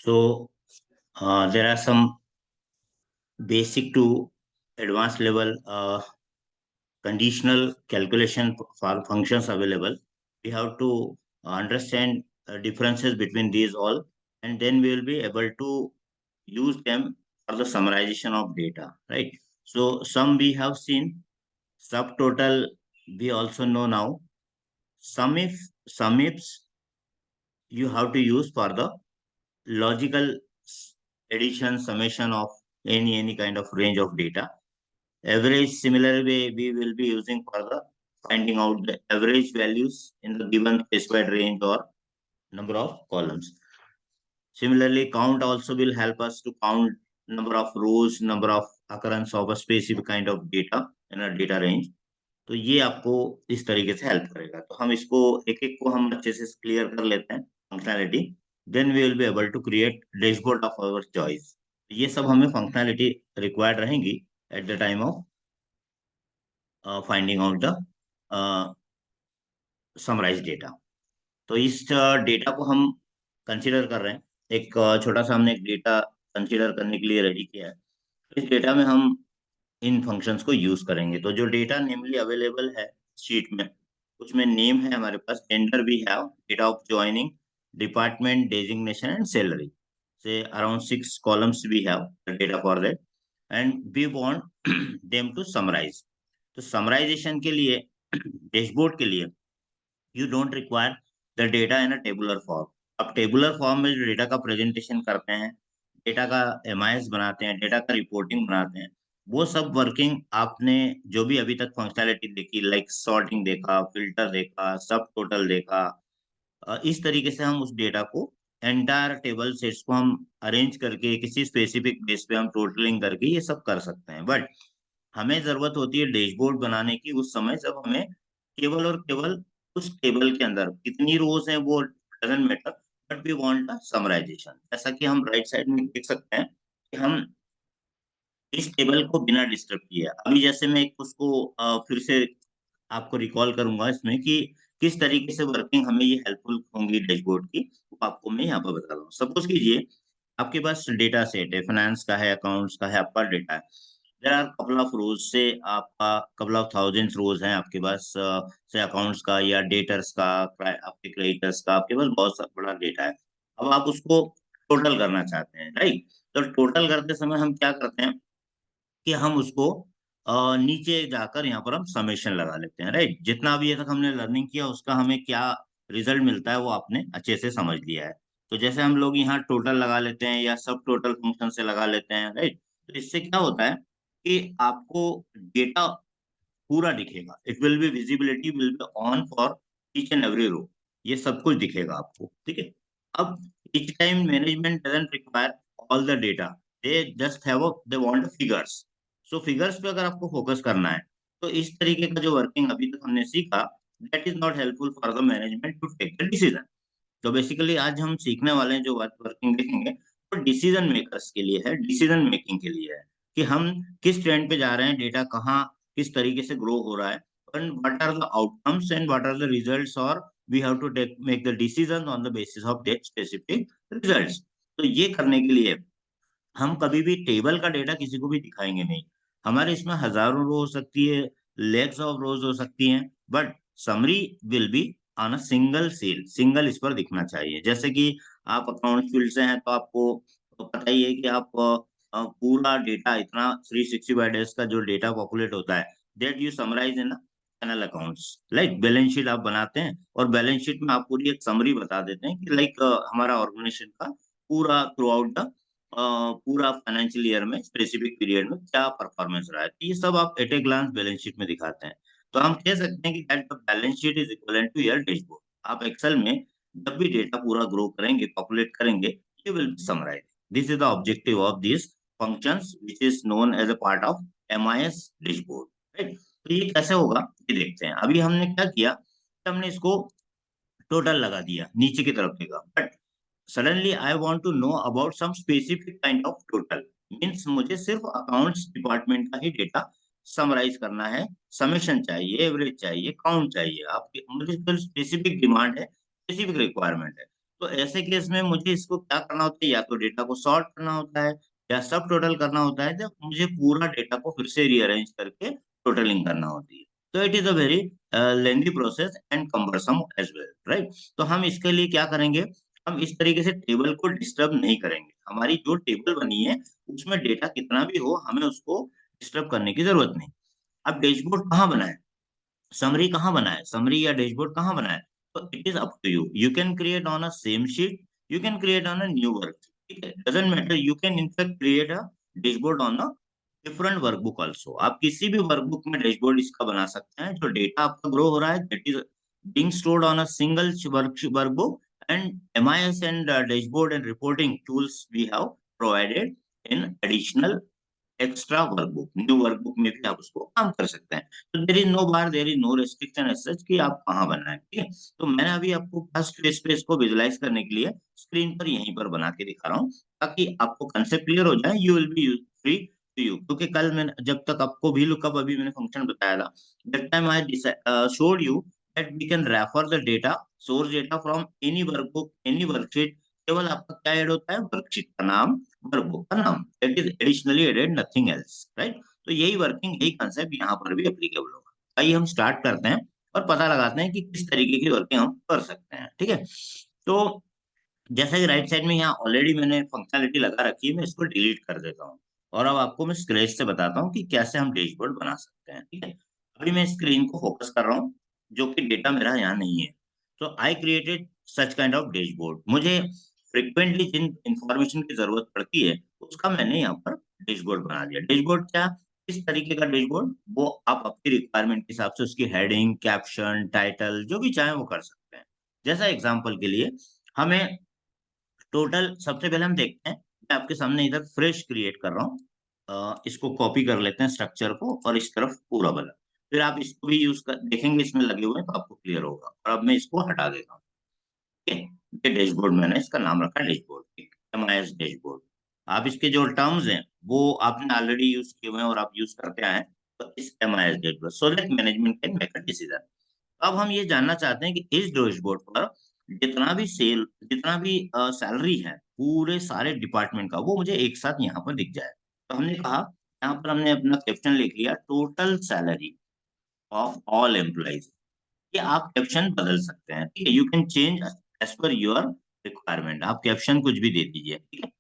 So there are some basic to advanced level conditional calculation for functions available. We have to understand differences between these all, and then we will be able to use them for the summarization of data, right? So some we have seen subtotal. We also know now sum ifs you have to use for the logical addition summation of any kind of range of data. Average, similar way, we will be using for the finding out the average values in the given specified range or number of columns. Similarly, count also will help us to count number of rows, number of occurrence of a specific kind of data in a data range. तो ये आपको इस तरीके से help करेगा। तो हम इसको एक एक को हम अच्छे से क्लियर कर लेते हैं functionality. Then we will be able to create dashboard of our choice. ये सब हमें फंक्शनैलिटी रिक्वायर्ड रहेंगी at the time of finding out the summarise data. तो इस डेटा को हम कंसीडर कर रहे हैं। एक छोटा सा हमने एक डेटा कंसीडर करने के लिए रेडी किया है। इस डेटा में हम इन फंक्शंस को यूज करेंगे। तो जो डेटा नेमली अवेलेबल है शीट में, उसमें नेम है हमारे पास, जेंडर भी है, date of joining, department, designation and salary से अराउंड 6 कॉलम्स भी है data for that, and we want them to summarise. तो समराइजेशन के लिए डैशबोर्ड के लिए you don't require the data in a tabular form. अब टेबुलर फॉर्म में जो डेटा का प्रेजेंटेशन करते हैं, डेटा का एमआईएस बनाते हैं, डेटा का रिपोर्टिंग बनाते हैं, वो सब वर्किंग आपने जो भी अभी तक फंक्शनैलिटी देखी, लाइक सॉर्टिंग देखा, फिल्टर देखा, सब टोटल देखा, इस तरीके से हम उस डेटा को एंटायर टेबल सेट्स को हम अरेंज करके किसी स्पेसिफिक बेस पे हम टोटलिंग करके ये सब कर सकते हैं। बट हमें जरूरत होती है डैशबोर्ड बनाने की उस समय जब हमें केवल और केवल उस टेबल के अंदर कितनी रोज है वो doesn't matter, but we want a summarization. जैसा कि हम राइट साइड में देख सकते हैं कि हम इस टेबल को बिना डिस्टर्ब किए, अभी जैसे मैं एक उसको फिर से आपको रिकॉल करूंगा इसमें कि किस तरीके से वर्किंग हमें ये हेल्पफुल होंगी डैशबोर्ड की, वो आपको मैं यहाँ पर बता रहा हूँ। सपोज कीजिए आपके पास डेटा सेट है, फाइनेंस का है, अकाउंट्स का है, आपका डेटा है। There are couple of rows से आपका कपल ऑफ थाउजेंड्स रोज हैं आपके पास, से अकाउंट्स का या डेटर्स का, आपके क्रेडिटर्स का, आपके पास बहुत बड़ा डेटा है। अब आप उसको टोटल करना चाहते हैं, राइट? तो टोटल करते समय हम क्या करते हैं कि हम उसको नीचे जाकर यहाँ पर हम समेशन लगा लेते हैं, राइट? जितना भी ये तक हमने लर्निंग किया उसका हमें क्या रिजल्ट मिलता है वो आपने अच्छे से समझ लिया है। तो जैसे हम लोग यहाँ टोटल लगा लेते हैं या सब टोटल फंक्शन से लगा लेते हैं, राइट? तो इससे क्या होता है कि आपको डेटा पूरा दिखेगा। It will be visibility will be on for each and every row. ये सब कुछ दिखेगा आपको, ठीक है? अब each time management doesn't require all the data, they just have they want figures. So figures पे अगर आपको फोकस करना है तो इस तरीके का जो वर्किंग अभी तक हमने सीखा, that is not helpful for the management to take the decision. तो बेसिकली आज हम सीखने वाले हैं जो वर्किंग देखेंगे वो डिसीजन मेकर्स के लिए है, डिसीजन मेकिंग के लिए है कि हम किस ट्रेंड पे जा रहे हैं, डेटा कहाँ किस तरीके से ग्रो हो रहा है, and what are the outcomes and what are the results, और we have to take make the decision on the basis of that specific results. तो ये करने के लिए हम कभी भी टेबल का डेटा किसी को भी दिखाएंगे नहीं। हमारे इसमें हजारों रो हो सकती है, लेग्स ऑफ रोज हो सकती हैं, but summary will be on a single cell, single इस पर दिखना चाहिए। जैसे कि आप अकाउंट फील्ड से हैं तो आपको पता ही है कि आप पूरा डेटा इतना 365 डेज का जो डेटा पॉपुलेट होता है, that you summarise in panel accounts. Like balance sheet आप बनाते हैं और बैलेंस शीट में आप पूरी एक समरी बता देते हैं कि लाइक हमारा ऑर्गेनाइजेशन का पूरा थ्रू आउट द पूरा फाइनेंशियल ईयर में स्पेसिफिक पीरियड में क्या परफॉर्मेंस रहा है। तो ये सब आप at a glance balance sheet में दिखाते हैं। तो हम कह सकते हैं कि that the balance sheet is equal to your dashboard. आप एक्सेल में जब भी डेटा पूरा ग्रो करेंगे, पॉपुलेट करेंगे, ये will summarise. This is the objective of this functions which is known as a part of MIS dashboard, right? तो ये कैसे होगा ये देखते हैं। अभी हमने क्या किया, हमने इसको टोटल लगा दिया नीचे की तरफ देगा, but suddenly I want to know about some specific kind of total. Means मुझे सिर्फ अकाउंट्स डिपार्टमेंट का ही डेटा समराइज करना है, समेशन चाहिए, एवरेज चाहिए, काउंट चाहिए। आपके मुझे स्पेसिफिक डिमांड है, स्पेसिफिक रिक्वायरमेंट है। तो ऐसे केस में मुझे इसको क्या करना होता है, या तो डेटा को सॉर्ट करना होता है या सब टोटल करना होता है, जब मुझे पूरा डेटा को फिर से रीअरेंज करके टोटलिंग करना होती है। तो it is a very lengthy process and cumbersome as well, right. तो हम इसके लिए क्या करेंगे, हम इस तरीके से टेबल को डिस्टर्ब नहीं करेंगे। हमारी जो टेबल बनी है उसमें डेटा कितना भी हो, हमें उसको डिस्टर्ब करने की जरूरत नहीं। अब डैशबोर्ड कहाँ बनाए, समरी कहाँ बनाए, समरी या डैशबोर्ड कहाँ बनाए, तो it is up to you. You can create on a same sheet, you can create on a new work, ठीक है, doesn't matter. You can in fact create a dashboard on a different workbook also. आप किसी भी workbook में dashboard इसका बना सकते हैं। जो डेटा आपका ग्रो हो रहा है that is being stored on a single workbook, and MIS and dashboard and reporting tools we have provided in additional extra workbook, new workbook में भी आप उसको काम कर सकते हैं। तो there is no bar, there is no restriction as such कि आप कहाँ बनाए, ठीक है। तो मैंने अभी आपको फर्स्ट फेज पे इसको विजुलाइज करने के लिए स्क्रीन पर यहीं पर बना के दिखा रहा हूँ, ताकि आपको कंसेप्ट क्लियर हो जाए। You will be free to you, क्योंकि कल मैंने जब तक आपको भी लुकअप अभी मैंने फंक्शन बताया था, that time I showed you that we can refer the data, source data from any workbook, any worksheet. केवल आपका क्या ऐड होता है, वर्कशीट का नाम, वर्कबुक का नाम, that is additionally added, nothing else, right. तो यही वर्किंग, यही कंसेप्ट यहाँ पर भी एप्लीकेबल होगा। आइए हम स्टार्ट करते हैं और पता लगाते हैं कि किस तरीके की वर्किंग हम कर सकते हैं, ठीक है। तो जैसा कि राइट साइड में यहाँ ऑलरेडी मैंने फंक्शनलिटी लगा रखी है, मैं इसको डिलीट कर देता हूँ। और अब आपको मैं स्क्रैच से बताता हूँ कि कैसे हम डैशबोर्ड बना सकते हैं, ठीक है। अभी मैं स्क्रीन को फोकस कर रहा हूँ, जो कि डेटा मेरा यहाँ नहीं है। तो I created such kind of dashboard. मुझे फ्रिक्वेंटली जिन इंफॉर्मेशन की जरूरत पड़ती है उसका मैंने यहाँ पर डैशबोर्ड बना दिया। डैशबोर्ड क्या, किस तरीके का डैशबोर्ड, वो आप अपनी रिक्वायरमेंट के हिसाब से उसकी हेडिंग, कैप्शन, टाइटल जो भी चाहे वो कर सकते हैं। जैसा एग्जांपल के लिए हमें टोटल, सबसे पहले हम देखते हैं, मैं आपके सामने इधर फ्रेश क्रिएट कर रहा हूँ। इसको कॉपी कर लेते हैं स्ट्रक्चर को, और इस तरफ पूरा वाला, फिर आप इसको भी यूज कर देखेंगे, इसमें लगे हुए हैं तो आपको क्लियर होगा। और अब मैं इसको हटा देता हूँ, ठीक है। ये डैशबोर्ड, मैंने इसका नाम रखा डैशबोर्ड, MIS डैशबोर्ड। आप इसके जो टर्म्स हैं वो आपने ऑलरेडी यूज किए हुए हैं और आप यूज करते आए हैं। तो इस MIS dashboard, so that management can make a decision. अब हम ये जानना चाहते हैं कि इस डैशबोर्ड पर जितना भी सैलरी है पूरे सारे डिपार्टमेंट का, वो मुझे एक साथ यहाँ पर दिख जाए। तो हमने कहा, यहाँ पर हमने अपना कैप्शन लिख लिया, total salary of all employees. ये आप कैप्शन बदल सकते हैं, ठीक है, you can change as per your requirement. आप कैप्शन कुछ भी दे दीजिए, ठीक है।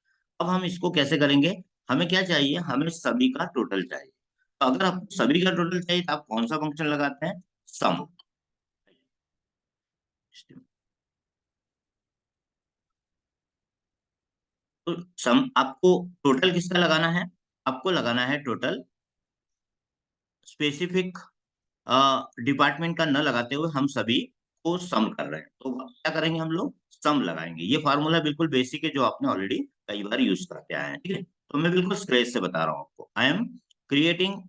अब हम इसको कैसे करेंगे, हमें क्या चाहिए, हमें सभी का टोटल चाहिए। तो अगर आपको सभी का टोटल चाहिए तो आप कौन सा फंक्शन लगाते हैं, सम। तो सम आपको टोटल किसका लगाना है, आपको लगाना है टोटल स्पेसिफिक डिपार्टमेंट का न लगाते हुए हम सभी को सम कर रहे हैं। तो क्या करेंगे, हम लोग सम लगाएंगे। ये फार्मूला बिल्कुल बेसिक है, जो आपने ऑलरेडी कई बार यूज करते आए हैं, ठीक है। तो मैं बिल्कुल स्क्रेच से बता रहा हूँ आपको, I am creating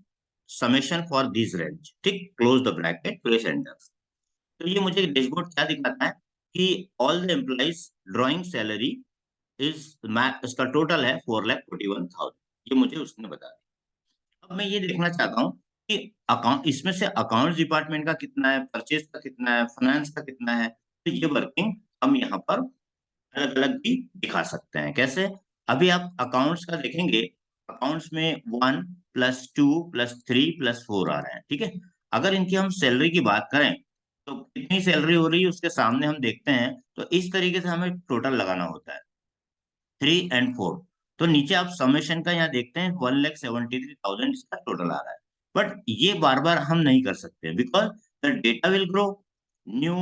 summation for this range, ठीक, close the bracket, press enter. तो ये मुझे डैशबोर्ड क्या दिखाता है कि all the employees drawing salary is, इसका टोटल है 4,41,000, ये मुझे उसने बता दिया। अब मैं ये देखना चाहता हूँ कि अकाउंट, इसमें से अकाउंट्स डिपार्टमेंट का कितना है, परचेज का कितना है, फाइनेंस का कितना है। तो ये वर्किंग हम यहाँ पर अलग अलग भी दिखा सकते हैं। कैसे, अभी आप अकाउंट्स का देखेंगे, अकाउंट्स में 1 +2 +3 +4 आ रहे हैं, ठीक है। अगर इनकी हम सैलरी की बात करें तो कितनी सैलरी हो रही है उसके सामने हम देखते हैं, तो इस तरीके से हमें टोटल लगाना होता है, 3 और 4। तो नीचे आप समेशन का यहाँ देखते हैं, 1,73,000 इसका टोटल आ रहा है। बट ये बार बार हम नहीं कर सकते, because the data will grow, new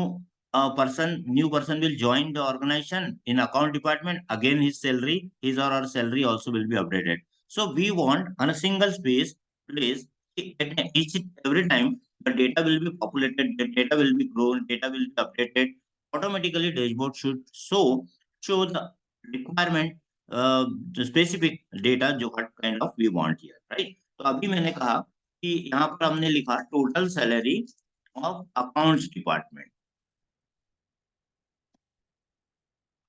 new person will join the organisation in account department, again his salary, his और our salary also will be updated. So we want on a single space place, each every time the data will be populated, the data will be grown, data will be updated automatically. Dashboard show the requirement, specific data, जो what kind of we want here, right. तो अभी मैंने कहा कि यहाँ पर हमने लिखा total salary of accounts department,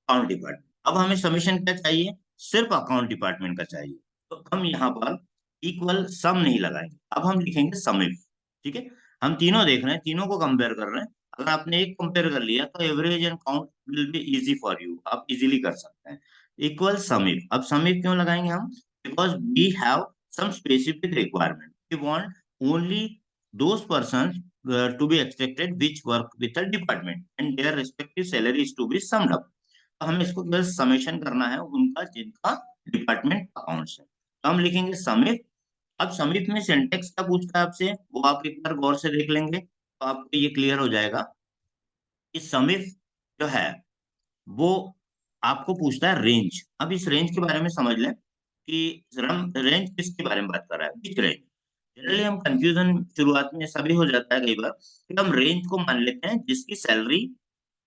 account department. अब हमें समीशन क्या चाहिए, सिर्फ अकाउंट डिपार्टमेंट का चाहिए। तो हम यहाँ पर इक्वल सम नहीं लगाएंगे, अब हम लिखेंगे समिफ, ठीक है। हम तीनों देख रहे हैं, तीनों को कंपेयर कर रहे हैं, अगर आपने एक कंपेयर कर लिया तो average and count will be easy for you, आप इजीली कर सकते हैं। इक्वल सम इफ, अब सम इफ क्यों लगाएंगे हम? Because we have some specific requirement, we want only those person to be extracted which work with a department and their respective salary is to be summed up। तो हमें इसको बस summation करना है उनका जिनका डिपार्टमेंट अकाउंट्स है, तो हम लिखेंगे समिट। अब समिट में सिंटेक्स क्या पूछता है आपसे, वो आप एक बार गौर से देख लेंगे तो आपको ये क्लियर हो जाएगा कि समिट जो है वो आपको पूछता है रेंज। अब इस रेंज के बारे में समझ लें कि रेंज किसके बारे में बात कर रहा है, विच रेंज। जनरली हम कंफ्यूजन शुरुआत में सभी हो जाता है कई बार कि हम रेंज को मान लेते हैं जिसकी सैलरी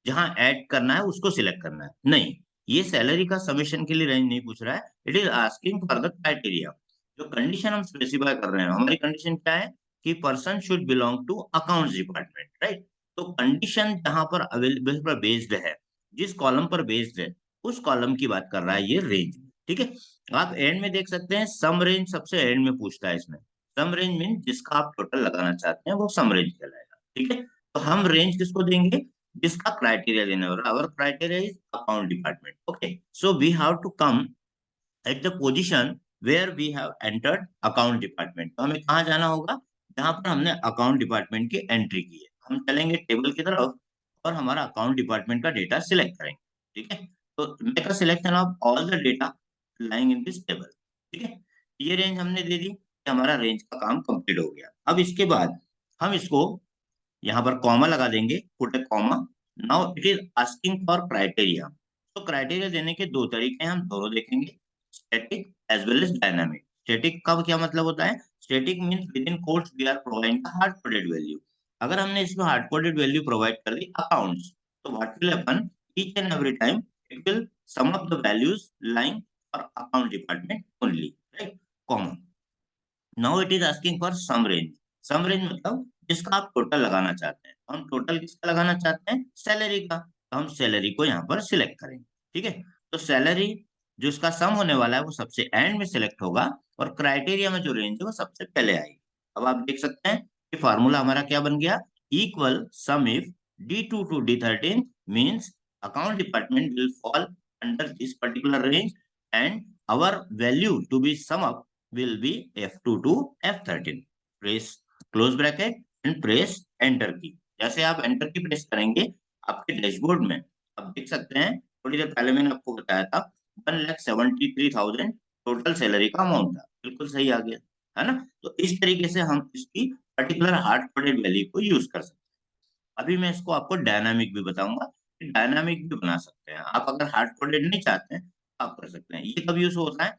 जहां ऐड करना है उसको सिलेक्ट करना है, नहीं, ये सैलरी का समेशन के लिए रेंज नहीं पूछ रहा है, it is asking for the criteria. जो कंडीशन हम स्पेसिफाई कर रहे हैं, हमारी कंडीशन क्या है कि person should belong to accounts department, right. तो कंडीशन जहां पर अवेलेबल पर बेस्ड है, जिस कॉलम पर बेस्ड है, उस कॉलम की बात कर रहा है ये रेंज, ठीक है। आप एंड में देख सकते हैं सम रेंज सबसे एंड में पूछता है इसमें। सम रेंज मीन जिसका आप टोटल लगाना चाहते हैं वो सम रेंज कहलाएगा, ठीक है। तो हम रेंज किसको देंगे, जिसका क्राइटेरिया देना होगा। Our criteria is account department, okay. So we have to come at the position where we have entered account department. तो हमें कहाँ जाना होगा, जहां पर हमने अकाउंट डिपार्टमेंट की एंट्री की है। हम चलेंगे टेबल की तरफ और हमारा अकाउंट डिपार्टमेंट का डेटा सिलेक्ट करेंगे, ठीक है। तो make a selection of all the data lying in this table, ठीक है। ये रेंज हमने दे दी कि हमारा रेंज का काम कंप्लीट हो गया। अब इसके बाद हम इसको यहाँ पर कॉमा लगा देंगे, put a comma. Now it is asking for criteria. तो क्राइटेरिया देने के दो तरीके हैं, हम दोनों देखेंगे, static as well as dynamic. Static का क्या मतलब होता है, static means within quotes we are providing hard coded value. अगर हमने इसमें हार्ड कोडेड वैल्यू प्रोवाइड कर दी अकाउंट्स, तो what will happen, each and every time it will sum up the values lying for account department only, right, comma. Now it is asking for sum range. Sum range मतलब जिसका आप total लगाना चाहते हैं। हम total किसका लगाना चाहते हैं, सैलरी का, तो हम सैलरी को यहाँ पर सिलेक्ट करेंगे, ठीक है। तो सैलरी जो इसका सम होने वाला है वो सबसे एंड में सिलेक्ट होगा, और क्राइटेरिया में जो रेंज है वो सबसे पहले आएगी। अब आप देख सकते हैं कि फार्मूला हमारा क्या बन गया, equal some if D2 to D13 means account department will fall under this particular range and our value to be sum up will be F2 to F13। Press close bracket and press enter की। जैसे आप enter की press करेंगे आपके dashboard में आप देख सकते हैं, थोड़ी देर पहले मैंने आपको बताया था 1,73,000 टोटल सैलरी का अमाउंट था, बिल्कुल सही आ गया, है ना। तो इस तरीके से हम इसकी पर्टिकुलर हार्ड कोडेड वैल्यू को यूज कर सकते हैं। अभी मैं इसको आपको डायनामिक भी बताऊंगा, डायनामिक भी बना सकते हैं आप। अगर हार्ड कोडेड नहीं चाहते हैं तो आप कर सकते हैं। ये कब यूज होता है,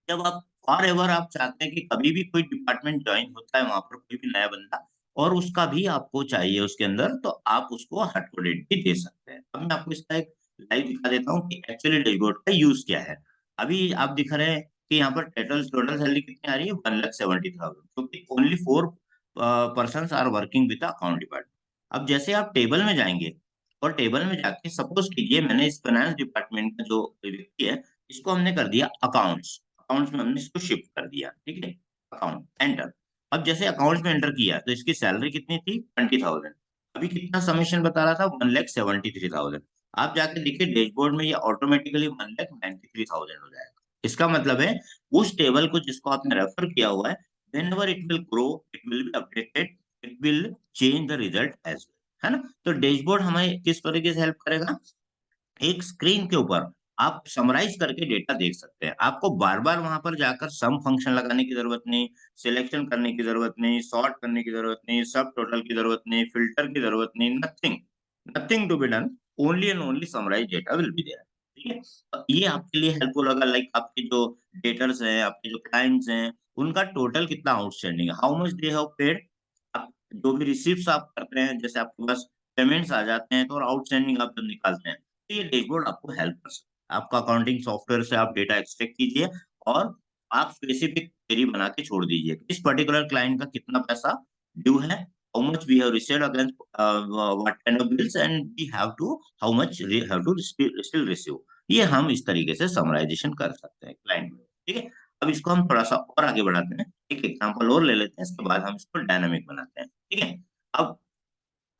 जब आप फॉर एवर आप चाहते हैं कि कभी भी कोई डिपार्टमेंट ज्वाइन होता है वहां पर कोई भी नया बंदा, और उसका भी आपको चाहिए उसके अंदर, तो आप उसको हार्ड कोडेड भी दे सकते हैं। अब मैं आपको इसका एक लाइव दिखा देता हूँ कि एक्चुअली डैशबोर्ड का यूज क्या है। अभी आप दिख रहे हैं कि यहाँ पर टोटल टोटल सैलरी कितनी आ रही है, 1,70,000, क्योंकि only 4 person are working with account department. अब जैसे आप टेबल में जाएंगे और टेबल में जाके सपोज कीजिए मैंने इस फाइनेंस डिपार्टमेंट का जो व्यक्ति है इसको हमने कर दिया अकाउंट्स, अकाउंट्स में हमने इसको शिफ्ट कर दिया, ठीक है, अकाउंट एंटर। अब जैसे अकाउंट्स में एंटर किया तो इसकी सैलरी कितनी थी, 20,000। अभी कितना समेशन बता रहा था, 1,73,000। आप जाके देखिए डैशबोर्ड में ये ऑटोमेटिकली 1,93,000 हो जाएगा। इसका मतलब है उस टेबल को जिसको आपने रेफर किया हुआ है, whenever it will grow it will be updated, it will change the result as well, है ना। तो डैशबोर्ड हमें किस तरीके से हेल्प करेगा, एक स्क्रीन के ऊपर आप समराइज करके डेटा देख सकते हैं। आपको बार बार वहां पर जाकर सम फंक्शन लगाने की जरूरत नहीं, सिलेक्शन करने की जरूरत नहीं, सॉर्ट करने की जरूरत नहीं, सब टोटल की जरूरत नहीं, फिल्टर की जरूरत नहीं, nothing, nothing to be done, only and only summarise data will be there, ठीक है। तो ये आपके लिए हेल्पफुल होगा, लाइक आपके जो डेटर्स हैं, आपके जो क्लाइंट्स हैं, उनका टोटल कितना आउटस्टैंडिंग है, how much they have paid. आप जो भी रिसीव्स आप करते हैं, जैसे आपके पास पेमेंट्स आ जाते हैं तो, और आउटस्टैंडिंग आप जब निकालते हैं तो ये डैशबोर्ड आपको हेल्प कर सकता है। आपका अकाउंटिंग सॉफ्टवेयर से आप डेटा एक्सट्रैक्ट कीजिए और आप स्पेसिफिक क्वेरी बना के छोड़ दीजिए इस पर्टिकुलर क्लाइंट का कितना पैसा ड्यू है, how much we have received against what kind of bills and we have to, how much we have to still receive. ये हम इस तरीके से समराइजेशन कर सकते हैं क्लाइंट में, ठीक है। अब इसको हम थोड़ा सा और आगे बढ़ाते हैं, एक एग्जांपल और ले लेते हैं, इसके बाद हम इसको डायनामिक बनाते हैं, ठीक है। अब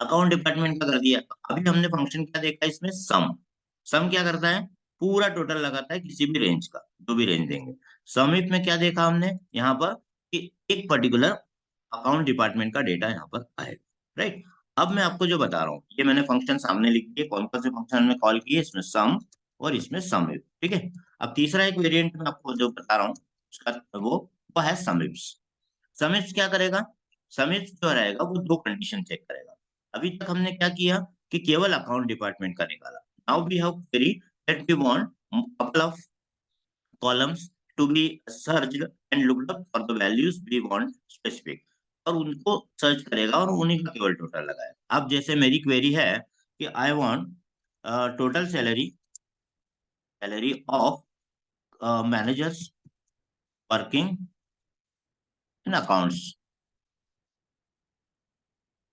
अकाउंट डिपार्टमेंट का कर दिया। अभी हमने फंक्शन क्या देखा इसमें, सम। सम क्या करता है, पूरा टोटल लगाता है किसी भी रेंज का, जो भी रेंज देंगे। सम इफ में क्या देखा हमने यहाँ पर, कि एक पर्टिकुलर अकाउंट डिपार्टमेंट का डेटा यहाँ पर आएगा, राइट। अब मैं आपको जो बता रहा हूँ, ये मैंने फंक्शन सामने लिख दिए, कौन कौन से फंक्शन में कॉल किए, इसमें सम और इसमें सम इफ, ठीक है। अब तीसरा एक वेरिएंट में आपको जो बता रहा हूँ, उसका वो है सम इफ। समिट्स क्या करेगा, समिट्स जो रहेगा वो दो कंडीशन चेक करेगा। अभी तक हमने क्या किया कि केवल अकाउंट डिपार्टमेंट का निकाला। Now we have query that we want couple of columns to be searched and looked up for the values we want specific, और उनको सर्च करेगा और उन्हीं का केवल टोटल लगाएगा। अब जैसे मेरी क्वेरी है कि I want total salary, salary of managers working in accounts,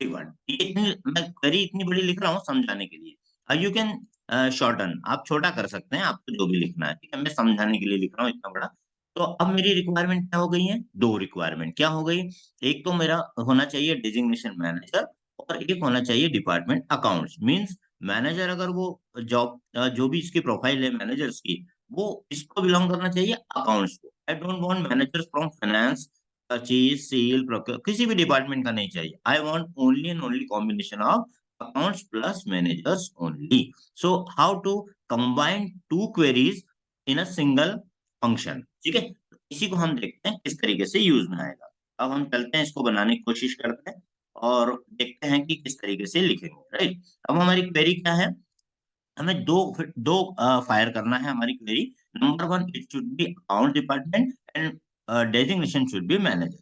ये इतनी, मैं क्वेरी इतनी बड़ी लिख रहा हूँ समझाने के लिए। यू कैन शॉर्टन, आप छोटा कर सकते हैं, आपको जो भी लिखना है, ठीक है, मैं समझाने के लिए लिख रहा हूँ इतना बड़ा। तो अब मेरी रिक्वायरमेंट क्या हो गई है, दो रिक्वायरमेंट क्या हो गई। एक तो मेरा होना चाहिए डिजिग्नेशन मैनेजर, और एक होना चाहिए डिपार्टमेंट अकाउंट्स। मींस मैनेजर, अगर वो जॉब जो भी इसकी प्रोफाइल है मैनेजर्स की, वो इसको बिलोंग करना चाहिए अकाउंट्स को। I don't want managers from finance, purchase, sale, किसी भी डिपार्टमेंट का नहीं चाहिए। I want only and only combination of accounts plus managers only. So how to combine two queries in a single function, ठीक है। इसी को हम देखते हैं किस तरीके से यूज में आएगा। अब हम चलते हैं, इसको बनाने की कोशिश करते हैं और देखते हैं कि किस तरीके से लिखेंगे, राइट। अब हमारी क्वेरी क्या है, हमें दो दो फायर करना है हमारी query. Number one, it should be account department and designation should be manager.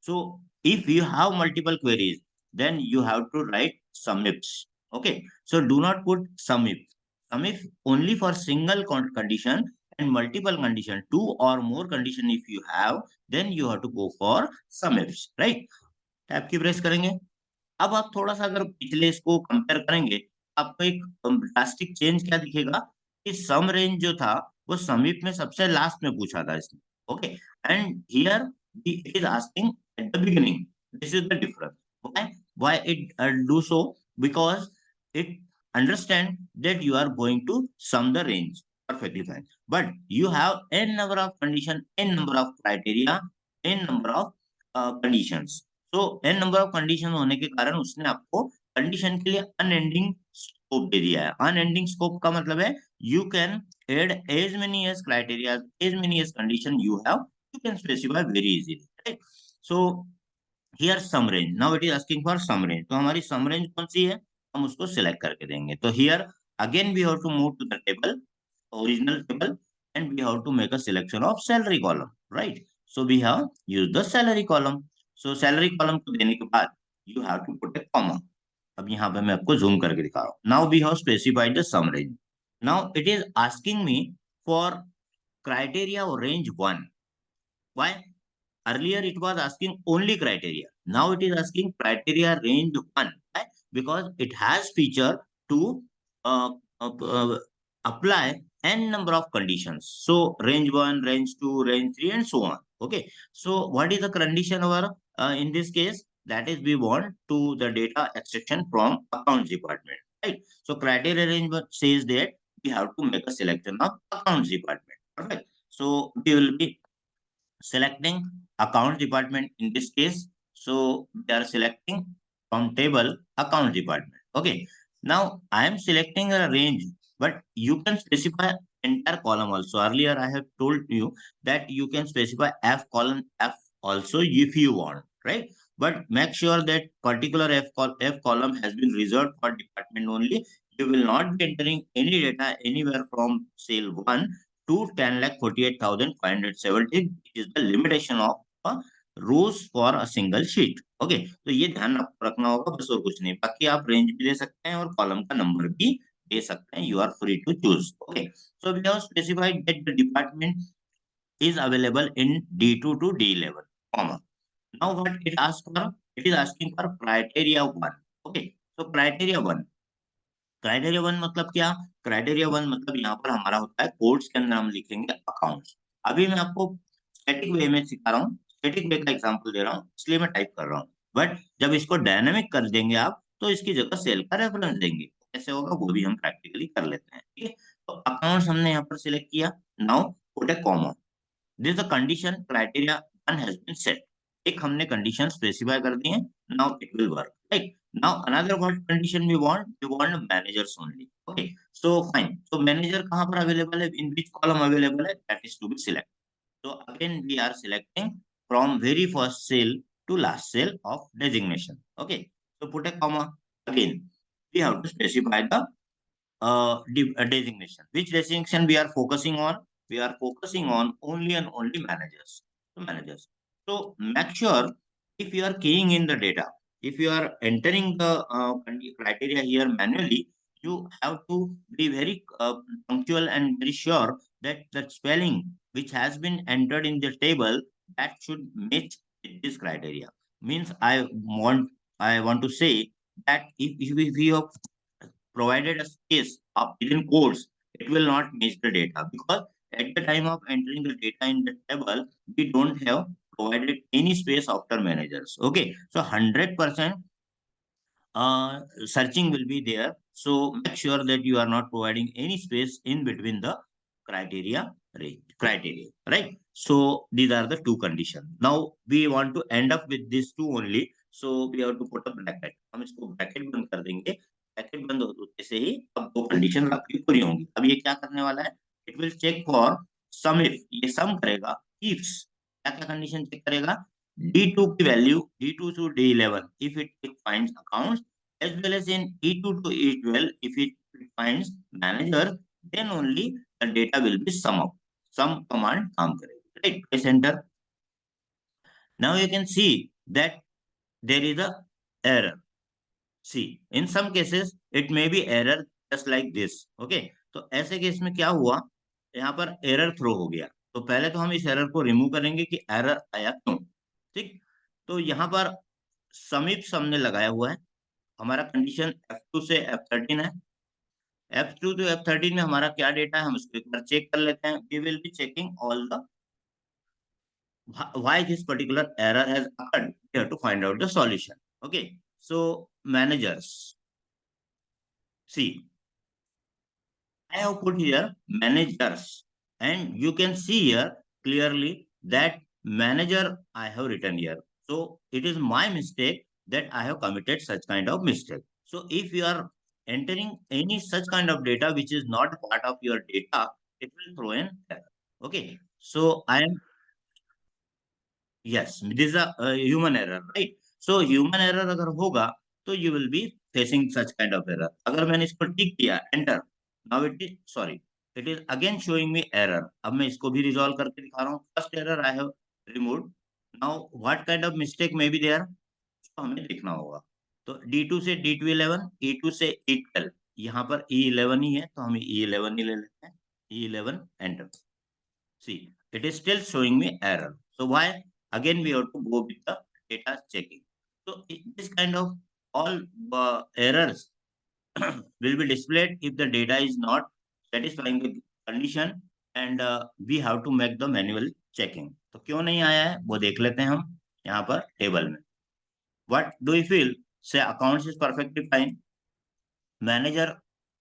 So if you have multiple queries, then you have to write sum ifs. Okay, so do not put sum if only for single condition, and multiple condition, two or more condition if you have, then you have to go for sum ifs, right। Tab की press करेंगे। अब आप थोड़ा सा अगर पिछले इसको compare करेंगे, आपको एक ड्रास्टिक चेंज क्या दिखेगा, कि सम रेंज जो था वो समीप में सबसे लास्ट में पूछा था इसने। Okay, and here it is asking at the beginning. This is the difference. Why it do so, because it understand that you are going to sum the range, perfectly fine, but you have n number of condition, n number of criteria, n number of conditions। तो N number of condition होने के कारण उसने आपको condition के लिए unending scope दे दिया है। अनएंडिंग स्कोप का मतलब है you can add as many as criteria, as many as condition you have, you can specify very easily, right. So here sum range, now it is asking for sum range, तो हमारी सम range कौन सी है, हम उसको select करके देंगे। तो here again we have to move to the table, original table, and we have to make a selection of salary column, right। So we have used the salary column। So salary column को देने के बाद you have to put a comma। अब यहाँ पे मैं आपको zoom करके दिखा रहा हूँ। Now we have specified the sum range। Now it is asking me for criteria or range one। Why? Earlier it was asking only criteria. Now it is asking criteria range one, right? Because it has feature to uh, uh, uh, apply n number of conditions. So range one, range two, range three, and so on. Okay. So what is the condition over in this case? That is, we want to the data extraction from accounts department, right? So criteria range one says that we have to make a selection of accounts department. Perfect. So we will be selecting account department in this case. So we are selecting from table account department. Okay. Now I am selecting a range, but you can specify entire column also. Earlier I have told you that you can specify F column F also if you want, right? But make sure that particular F column has been reserved for department only. You will not be entering any data anywhere from cell 1 to 10,48,570, is the limitation of rows for a single sheet। Okay, तो ये ध्यान आपको रखना होगा, बस और कुछ नहीं। बाकी आप रेंज भी दे सकते हैं और कॉलम का नंबर भी दे सकते हैं, you are free to choose. Okay, so we have specified that the department is available in D2 to D11, comma। Now what it asks for? It is asking for criteria one। Okay, so criteria one, criteria one मतलब क्या, criteria one मतलब यहाँ पर हमारा होता है codes के अंदर हम लिखेंगे अकाउंट्स। अभी मैं आपको स्टैटिक वे में सिखा रहा हूँ, स्टैटिक वे का एग्जांपल दे रहा हूँ, इसलिए मैं टाइप कर रहा हूँ। बट जब इसको डायनामिक कर देंगे आप, तो इसकी जगह सेल का रेफरेंस देंगे। कैसे होगा वो भी हम प्रैक्टिकली कर लेते हैं, ठीक है। तो अकाउंट्स हमने यहाँ पर सिलेक्ट किया। Now put a comma. This the condition criteria one has been set. एक हमने कंडीशन स्पेसिफाई कर दी है। Now it will work, right. Now another what condition we want managers only. Okay, so fine. So manager कहाँ पर available है, in which column available है, that is to be select. So again, we are selecting from very first cell to last cell of designation. Okay. So put a comma. Again, we have to specify the designation. Which designation we are focusing on? We are focusing on only and only managers. So managers. So make sure if you are keying in the data, if you are entering the criteria here manually, you have to be very punctual and very sure that the spelling which has been entered in the table that should match with this criteria. Means I want to say that if you have provided a space of within quotes, it will not match the data, because at the time of entering the data in the table, we don't have provided any space after managers. Okay, so 100% searching will be there. So make sure that you are not providing any space in between the criteria criteria, right? So these are the two conditions. Now we want to end up with these two only. So we have to put a bracket. हम इसको bracket बंद कर देंगे। Bracket बंद होते से ही अब दो कंडीशन आपकी पूरी होंगी। अब ये क्या करने वाला है, it will check for sum if. ये सम करेगा इफ्स। क्या क्या कंडीशन चेक करेगा, D2 की value D2 to D11 if it finds accounts, as well as in E2 to E12 if it finds manager, then only the data will be sum up. Sum command काम करेगी, right? Press enter. Now you can see that there is a error. See, in some cases it may be error just like this. Okay, तो ऐसे case में क्या हुआ, यहाँ पर error throw हो गया। तो पहले तो हम इस एरर को रिमूव करेंगे कि एरर आया क्यों। ठीक, तो यहाँ पर समीप हमने लगाया हुआ है। हमारा कंडीशन F2 से F13 है। F2 to F13 में हमारा क्या डेटा है, हम इसको एक बार चेक कर लेते हैं। We will be checking all the why this particular error has occurred. We have to find out the solution. Okay, so managers. See, I have put here managers, and you can see here clearly that manager I have written here. So it is my mistake that I have committed such kind of mistake. So if you are entering any such kind of data which is not part of your data, it will throw an error. Okay, so I am, yes, this is a human error, right? So human error अगर होगा तो you will be facing such kind of error. अगर मैंने इसको टिक किया enter, now it is sorry, it is again showing me error. अब मैं इसको भी रिजॉल्व करके दिखा रहा हूँ। First error I have removed. Now what kind of mistake may be there, तो हमें देखना होगा। तो D2 से D211, E2 से E12, यहाँ पर E11 ही है तो हम E11 ही ले लेते हैं। E11 enter. See, it is still showing me error. So why? Again, we have to go with the data checking. So this kind of all errors will be displayed if the data is not satisfying the condition, and we have to make the manual checking. तो क्यों नहीं आया है वो देख लेते हैं हम यहाँ पर टेबल में। What do you feel? Say accounts is perfectly fine. Manager,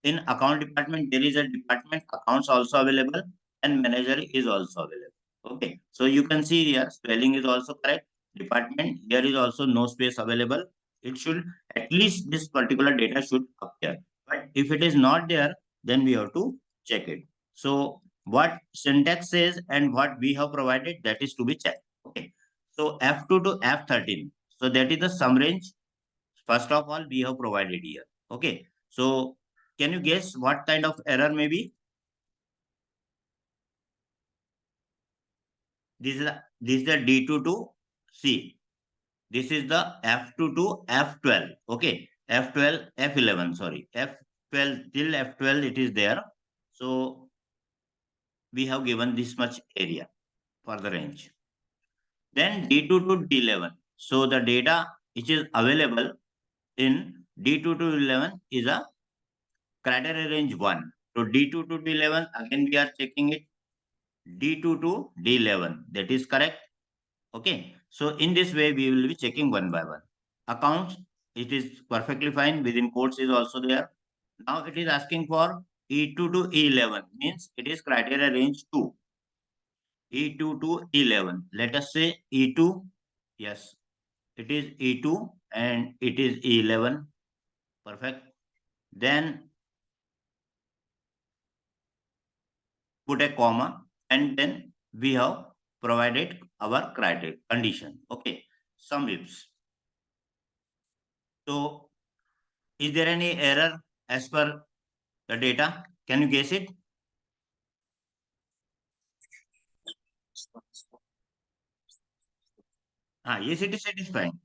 in account department there is a department accounts also available, and manager is also available. Okay, so you can see here spelling is also correct. Department, here is also no space available. It should, at least this particular data should appear, but if it is not there, then we have to check it. So what syntax says and what we have provided, that is to be checked. Okay, so F2 to F13, so that is the sum range. First of all, we have provided here. Okay, so can you guess what kind of error may be? This is the D2 to C. This is the F2 to F12. Okay, F12, F11, sorry, F12 till F12 it is there. So we have given this much area for the range. Then D2 to D11. So the data which is available in D2 to 11 is a criteria range 1. So D2 to D11, again we are checking it. D2 to D11, that is correct. Okay, so in this way we will be checking one by one. Accounts, it is perfectly fine. Within quotes is also there. Now it is asking for E2 to E11, means it is criteria range 2. E2 to E11. Let us say E2. Yes, it is E2 and it is E11. Perfect. Then put a comma, and then we have provided our criteria condition. Okay, some ifs. So is there any error as per the data? Can you guess it? Yes, it is satisfying.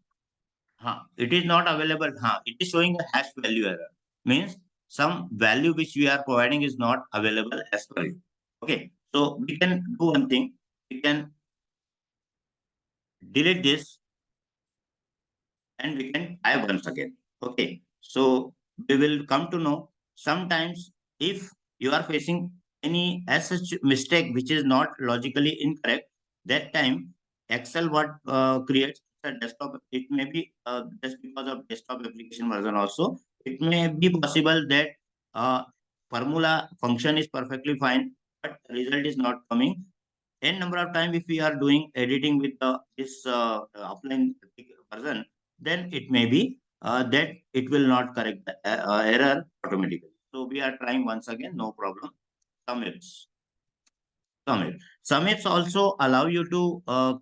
It is not available. It is showing a hash value error. Means some value which we are providing is not available as per it. Okay. So we can do one thing. We can delete this and we can try once again. Okay. So we will come to know sometimes if you are facing any as such mistake which is not logically incorrect, that time Excel what creates a desktop. It may be just because of desktop application version also. It may be possible that formula function is perfectly fine, but result is not coming n number of time if we are doing editing with this offline version, then it may be that it will not correct the error automatically. So we are trying once again, no problem. Submits. Submits also allow you to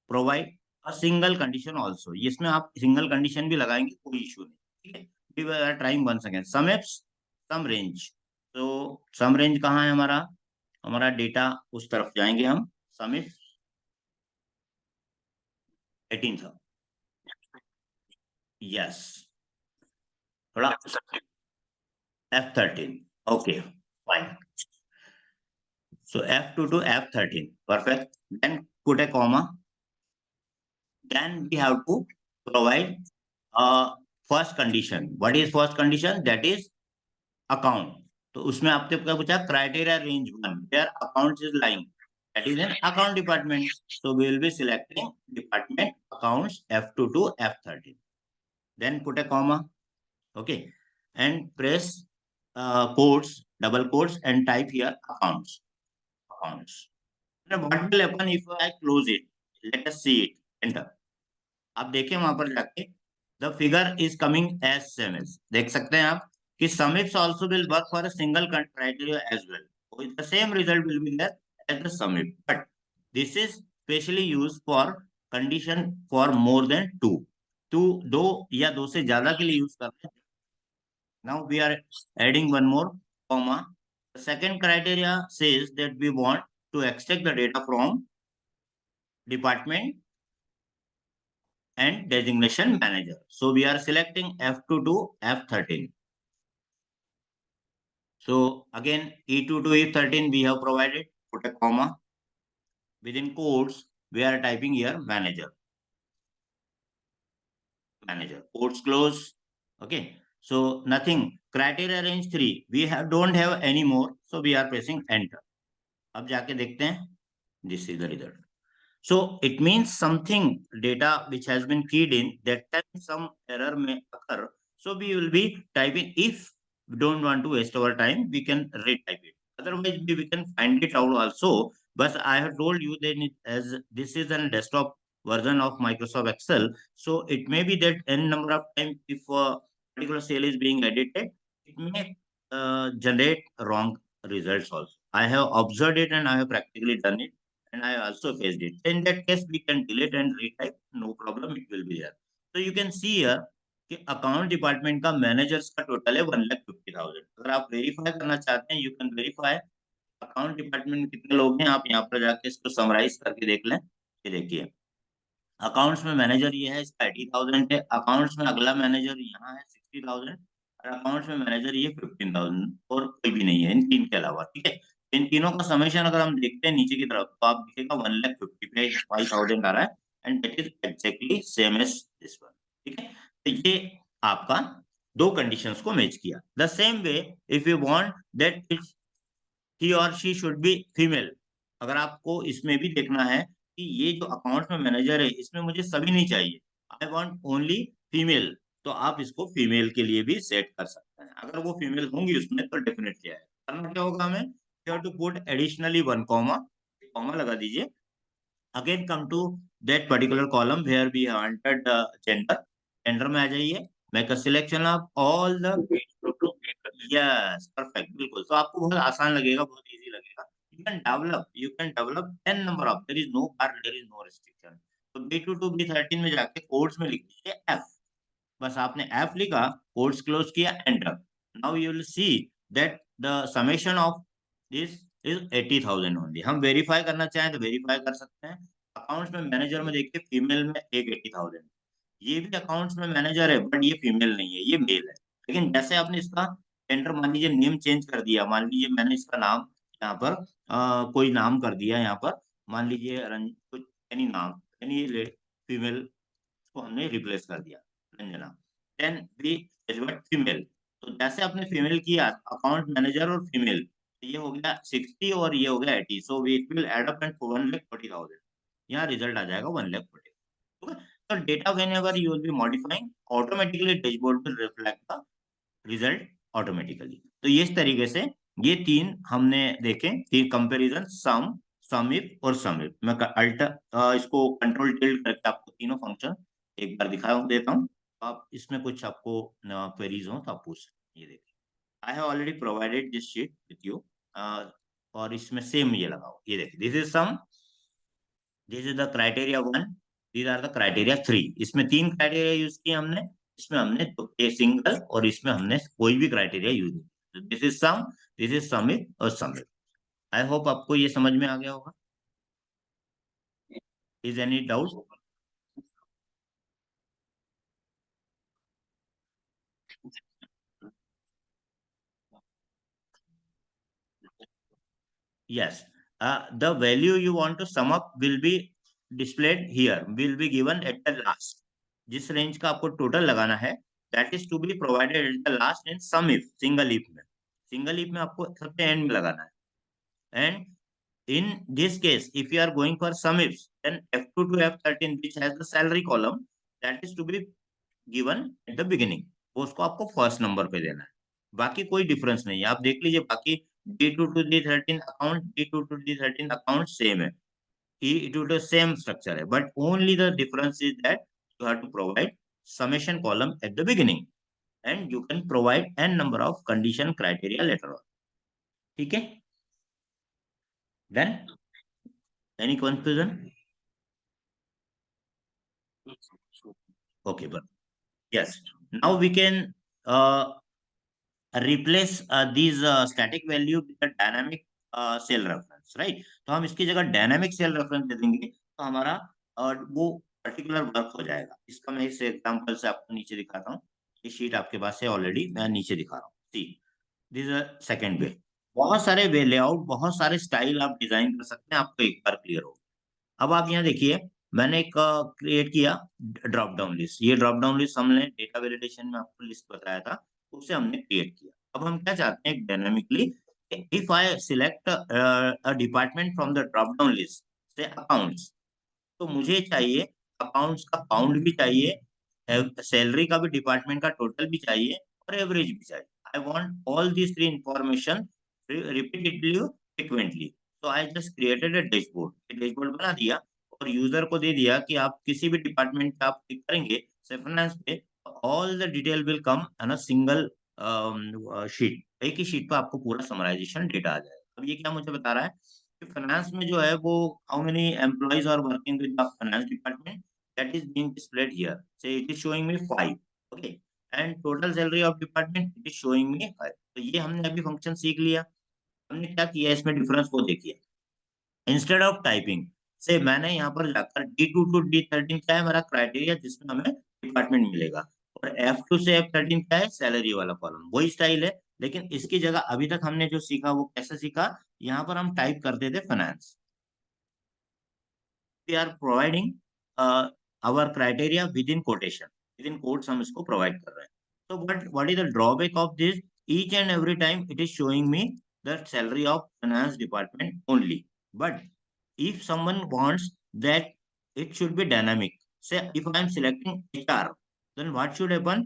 provide a single condition also. इसमें आप single condition भी लगाएंगे कोई issue नहीं. ठीक है. We are trying once again. Submits sum range. तो sum range कहाँ है हमारा? हमारा डेटा उस तरफ जाएंगे हम. Submit 18 था. यस. थोड़ा F13. Okay fine. So F2 to F13. Perfect. Then put a comma. Then we have to provide a first condition. What is first condition? That is account. तो उसमें आपने क्या पूछा? Criteria range 1 where accounts is lying. That is an account department. So we will be selecting department accounts F2 to F13. Then put a comma. Okay. And press quotes, double quotes, and type here accounts. Accounts. Now what will happen if I close it? Let us see it. Enter. आप देखिए वहां पर जाके the figure is coming as same as. देख सकते हैं आप कि sumifs also will work for a single criteria as well. The same result will be there as the sumif, but this is specially use for condition for more than two. Two दो या दो से ज्यादा के लिए use करते हैं. Now we are adding one more comma. The second criteria says that we want to extract the data from department and designation manager. So we are selecting F2 to F13. So again E2 to E13 we have provided, put a comma. Within quotes we are typing here manager. Manager. Quotes close. Okay. So nothing. Criteria range 3. We don't have any more. So we are pressing enter. अब जाके देखते हैं. This is the result. So it means something data which has been keyed in, that time some error may occur. So we will be typing. If we don't want to waste our time, we can retype it. Otherwise, we can find it out also. But I have told you that as this is a desktop version of Microsoft Excel, so it may be that n number of times if a particular cell is being edited, it may generate wrong results also. I have observed it and I have practically done it, and I also faced it. In that case, we can delete and retype. No problem, it will be there. So you can see here कि account department का managers का total है 1,50,000. अगर आप verify करना चाहते हैं, you can verify account department में कितने लोग हैं. आप यहाँ पर जाके इसको समराइज करके देख लें. ये देखिए अकाउंट्स में मैनेजर ये है, इसका 80,000 है. अकाउंट्स में अगला मैनेजर यहाँ है 60,000, और अकाउंट्स में मैनेजर ये 15,000, और कोई भी नहीं है इन तीन के अलावा. ठीक है. इन तीनों का समेशन अगर हम देखते हैं नीचे की तरफ, तो आप दिखेगा 1,50,000 पे 5,000 आ रहा है, and that is exactly same as this one. ठीक है. तो ये आपका दो कंडीशंस को मैच किया. The same way if you want that it's he और शी शुड बी फीमेल, अगर आपको इसमें भी देखना है कि ये जो अकाउंट में मैनेजर है इसमें मुझे सभी नहीं चाहिए, आई वांट ओनली फीमेल, तो आप इसको फीमेल के लिए भी सेट कर सकते हैं। अगर वो फीमेल होंगी उसमें तो डेफिनेटली आएगा। करना क्या होगा हमें, you have to put additionally one comma, comma लगा दीजिए। Again come to that particular column where we have entered gender. Gender में आ जाइए, make a selection of all the, yes perfect, बिल्कुल। तो आपको बहुत आसान लगेगा, बहुत इजी लगेगा। You can develop 10 number of, there is no bar, there is no restriction. तो B2 टू B13 में जाके कोड्स में लिख दीजिए एफ। बस आपने एफ लिखा, कोड्स क्लोज किया, enter. Now you will see that the summation of this is 80,000 only. हम वेरीफाई करना चाहें तो वेरीफाई कर सकते हैं। अकाउंट्स में मैनेजर में देखिए फीमेल में एक 80,000, ये भी अकाउंट्स में मैनेजर है बट ये फीमेल नहीं है, ये मेल है। लेकिन जैसे आपने इसका जेंडर मान लीजिए नेम चेंज कर दिया, मान लीजिए मैंने इसका नाम यहाँ पर कोई नाम कर दिया यहाँ पर, मान लीजिए कुछ एनी नाम, एनी फीमेल को हमने रिप्लेस कर दिया Ranjana, then we delivered female. तो जैसे आपने फीमेल किया, अकाउंट मैनेजर और फीमेल, तो ये हो गया 60 और ये हो गया 80, so we it will add up and 1,40,000। यहाँ रिजल्ट आ जाएगा 1,40,000। ठीक है। So data whenever you will be modifying, automatically dashboard will reflect the result automatically। तो ये इस तरीके से ये तीन हमने देखे, तीन कंपैरिजन, सम इफ और सम इफ। मैं अल्टर इसको कंट्रोल टिल्ड करके आपको तीनों फंक्शन एक बार दिखा देता हूँ। आप इसमें कुछ आपको क्वेरीज हो तो आप पूछ सकते हैं। ये देखिए, I have already provided this sheet with you, और इसमें सेम ये लगाओ। ये देखिए, this is sum, this is the criteria one, these are the criteria three. इसमें तीन क्राइटेरिया यूज किए हमने, इसमें हमने ए सिंगल और इसमें हमने कोई भी क्राइटेरिया यूज नहीं। This is sum, this is sumif और समिट। आई होप आपको ये समझ में आ गया होगा। Is any doubt? Yes. The value you want to sum up will be displayed here, will be given at the last। जिस रेंज का आपको टोटल लगाना है, that is to be provided at the last in sum if, single if में। Single if में आपको सबसे and में लगाना है। And in this case, if you are going for sum ifs, then F2 to F13 which has the salary column, that is to be given at the beginning। वो उसको आपको first number पे देना है। बाकी कोई डिफरेंस नहीं है, आप देख लीजिए बाकी D2 to D13 account, D2 to D13 account same है, E2 to सेम स्ट्रक्चर है, but only the difference is that you have to provide summation column at the beginning and you can provide an number of condition criteria later on. ठीक है, then any confusion? Okay, but yes, now we can replace these static value with a dynamic cell reference, right? तो हम इसकी जगह dynamic cell reference दे देंगे तो हमारा वो पर्टिकुलर वर्क हो जाएगा। इसका मैं इस एग्जांपल से आपको नीचे दिखाता हूँ। ये शीट आपके पास है ऑलरेडी, मैं नीचे दिखा रहा हूँ। सी, दिस इज सेकंड वे। बहुत सारे वे लेआउट, बहुत सारे स्टाइल आप डिजाइन कर सकते हैं, आपको एक बार क्लियर हो। अब आप यहाँ देखिए, मैंने एक क्रिएट किया ड्रॉप डाउन लिस्ट। ये ड्रॉप डाउन लिस्ट हमने डेटा वेलिडेशन में आपको लिस्ट बताया था, उसे हमने क्रिएट किया। अब हम क्या चाहते हैं dynamically, if I select a department from the drop down list से अकाउंट्स, तो मुझे चाहिए अकाउंट्स का काउंट भी चाहिए, सैलरी का भी, डिपार्टमेंट का टोटल भी चाहिए और एवरेज भी चाहिए। I want all these three information repeatedly, frequently. तो I just created a dashboard, dashboard बना दिया और यूजर को दे दिया कि आप किसी भी डिपार्टमेंट पे आप क्लिक करेंगे फाइनेंस पे, all the detail will come on a single sheet. एक ही शीट पे आपको पूरा समराइजेशन डेटा आ जाएगा। अब ये क्या मुझे बता रहा है कि फाइनेंस में जो है वो how many employees are working with the finance department, that is being displayed here, say it is showing me 5। Okay, and total salary of department it is showing me 5। तो ये हमने अभी फंक्शन सीख लिया। हमने क्या किया इसमें डिफरेंस को देखिए। इंस्टेड ऑफ टाइपिंग से मैंने यहाँ पर जाकर D2 to D13 क्या है मेरा क्राइटेरिया जिसमें हमें डिपार्टमेंट मिलेगा, और F2 से F13 क्या है सैलरी वाला कॉलम, वही स्टाइल है। लेकिन इसकी जगह अभी तक हमने जो सीखा वो कैसे सीखा, यहाँ पर हम टाइप करते थे finance, we are providing our criteria within quotation, within quotes हम इसको प्रोवाइड कर रहे हैं। तो but what is the drawback of this, each and every time it is showing me the salary of finance department only. But if someone wants that it should be dynamic, say if I am selecting HR, then what should happen,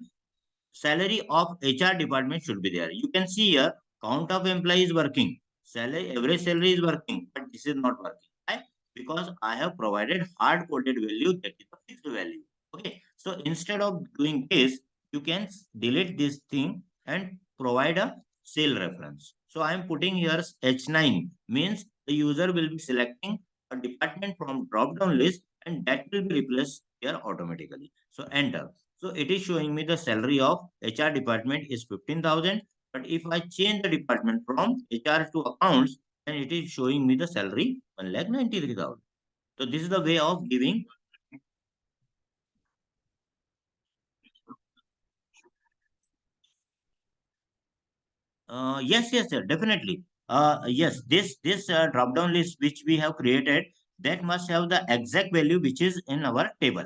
salary of HR department should be there. You can see here, count of employees working, salary, average salary is working, but this is not working. Why? Because I have provided hard coded value that is a fixed value. Okay. So instead of doing this, you can delete this thing and provide a cell reference. So I am putting here H9 means the user will be selecting a department from drop down list and that will be replaced here automatically. So enter. So it is showing me the salary of HR department is 15,000. But if I change the department from HR to accounts, then it is showing me the salary 1,93,000. So this is the way of giving. Yes, definitely. This drop down list which we have created, that must have the exact value which is in our table.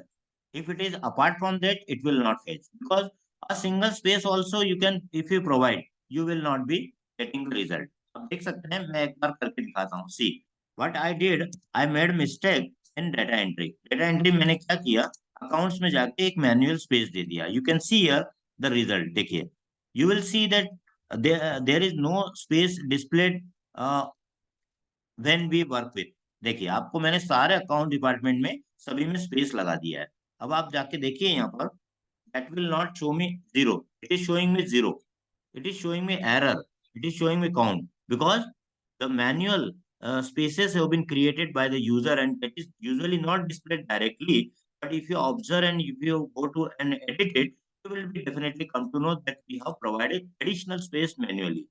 If it is apart from that, it will not fetch, because a single space also you can, if you provide, you will not be getting the result. अब देख सकते हैं, मैं एक बार करके दिखाता हूँ. See what I did, I made mistake in data entry. Data entry मैंने क्या किया, अकाउंट्स में जाके एक मैनुअल स्पेस दे दिया. You can see here the result. देखिए, you will see that there is no space displayed uh, when we work with. देखिए, आपको मैंने सारे अकाउंट डिपार्टमेंट में सभी में स्पेस लगा दिया है. अब आप जाके देखिए यहाँ पर, that will not show me zero. It is showing me zero. It is showing me error. It is showing me count, because the manual spaces have been created by the user and that is usually not displayed directly. But if you observe and if you go to and edit it, you will be definitely come to know that we have provided additional space manually.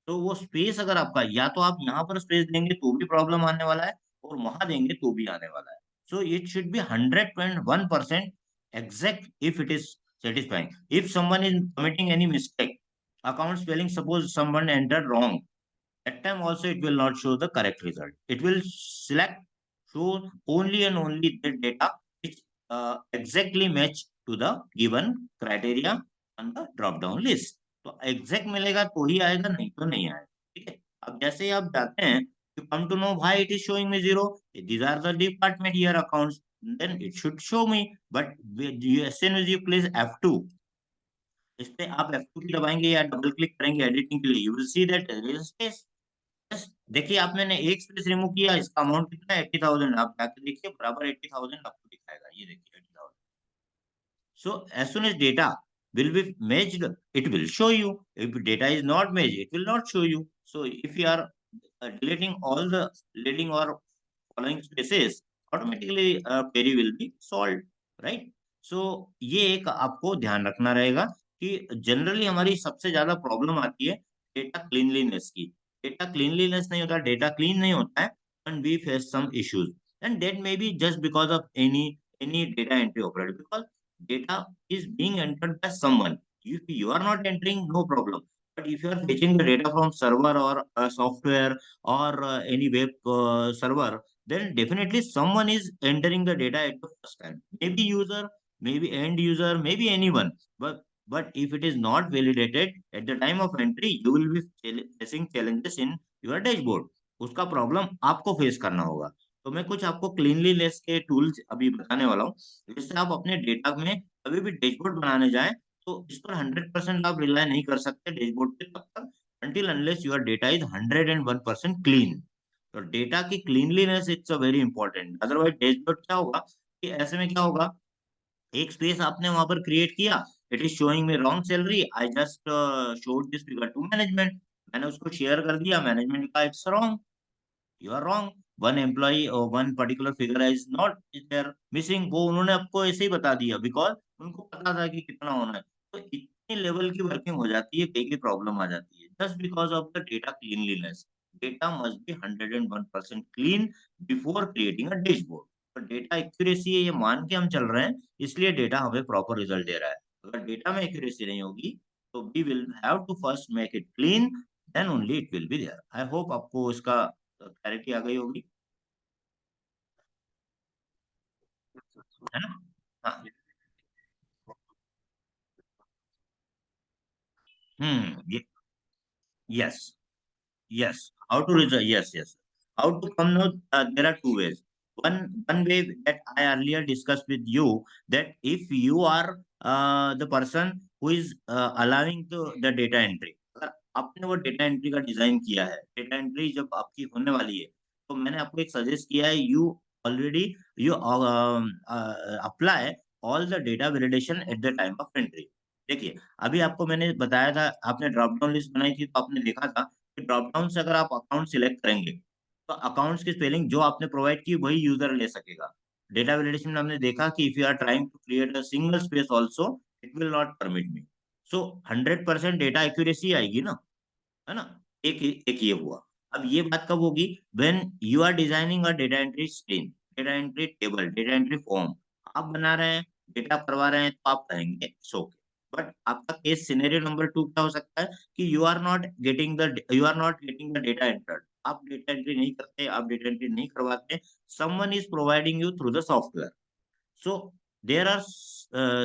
तो वो space अगर आपका, या तो आप यहाँ पर space देंगे तो भी प्रॉब्लम आने वाला है, और वहां देंगे तो भी आने वाला है. So it should be 101% exact if it is satisfying. If someone is committing any mistake, account spelling, suppose someone entered wrong, that time also it will not show the correct result. It will select, show only and only the data which exactly match to the given criteria on the drop down list. तो exact मिलेगा तो ही आएगा, नहीं तो नहीं आएगा. ठीक है. अब जैसे ही आप जाते हैं, you come to know why it is showing me zero. These are the department year accounts. Then it should show me. But as soon as you place F2, इस पे आप F2 की दबाएंगे या डबल क्लिक करेंगे editing के लिए, you will see that there is space. बस देखिए, आप मैंने एक स्पेस रिमूव किया, इसका अमाउंट कितना है, 80,000. आप जाके देखिए, बराबर 80,000 आपको दिखाएगा. ये देखिए 80,000. So as soon as data will be matched, it will show you. If data is not matched, it will not show you. So if you are deleting all the leading or following spaces, automatically query will be solved, right? So ये एक आपको ध्यान रखना रहेगा कि generally हमारी सबसे ज्यादा प्रॉब्लम आती है डेटा क्लीनलीनेस की. डेटा क्लीनलीनेस नहीं होता, डेटा क्लीन नहीं होता है, and we face some issues, and that may be just because of any data entry operator, because data is being entered by someone. If you are not entering, no problem. But if you are fetching the data from server or software or any web server, then definitely someone is entering the data at the first time. Maybe user, maybe end user, maybe anyone. But if it is not validated at the time of entry, you will be facing challenges in your dashboard. उसका problem आपको face करना होगा. तो मैं कुछ आपको cleanliness के tools अभी बताने वाला हूँ, जिससे आप अपने डेटा में कभी भी डैशबोर्ड बनाने जाएं तो इस पर 100% आप रिलाई नहीं कर सकते डैशबोर्ड पे तब तक, until unless your data is 101% clean. तो डेटा की cleanliness it's a very important. Otherwise dashboard क्या होगा, कि ऐसे में क्या होगा, एक स्पेस आपने वहां पर क्रिएट किया, it is showing me wrong salary, I just showed this figure to management. मैंने उसको शेयर कर दिया, मैनेजमेंट का it's wrong. You are wrong. One employee और one particular figure is not there missing. वो उन्होंने आपको ऐसे ही बता दिया, बिकॉज उनको पता था कि कितना होना है. तो इतनी लेवल की वर्किंग हो जाती है, कई की प्रॉब्लम आ जाती है just because of the data cleanliness. Data must be 101% clean before creating a dashboard. तो डेटा एक्यूरेसी है ये मान के हम चल रहे हैं, इसलिए डेटा हमें प्रॉपर रिजल्ट दे रहा है. अगर डेटा में एक्यूरेसी नहीं होगी, तो we will have to first make it clean, then only it will be there. I hope आपको इसका क्लैरिटी आ गई होगी, है ना. हाँ. Hmm. Yes. Yes. How to resolve? Yes. How to come now? There are two ways. one one way that I earlier discussed with you, that if you are the person who is allowing to the data entry, अगर आपने वो data entry का design किया है, data entry जब आपकी होने वाली है, तो मैंने आपको एक सजेस्ट किया है, you already you apply all the data validation eight the time of entry. देखिए, अभी आपको मैंने बताया था, आपने ड्रॉप डाउन लिस्ट बनाई थी, तो आपने देखा था कि ड्रॉप डाउन से अगर आप अकाउंट सिलेक्ट करेंगे, तो अकाउंट्स की स्पेलिंग जो आपने प्रोवाइड की वही यूजर ले सकेगा। डेटा वैलिडेशन में हमने देखा कि if you are trying to create a single space also, it will not permit me. So 100% data accuracy आएगी ना, है ना। एक एक ये हुआ। अब ये बात कब होगी, when you are designing a data entry screen, data entry table, data entry form आप बना रहे हैं, डेटा करवा रहे हैं, तो आप कहेंगे इट्स ओके। बट आपका केस सिनेरियो नंबर 2 क्या हो सकता है कि you are not getting the data entered, आप डेटा एंट्री नहीं करते, आप डेटा एंट्री नहीं करवाते, someone is providing you through the software. So there are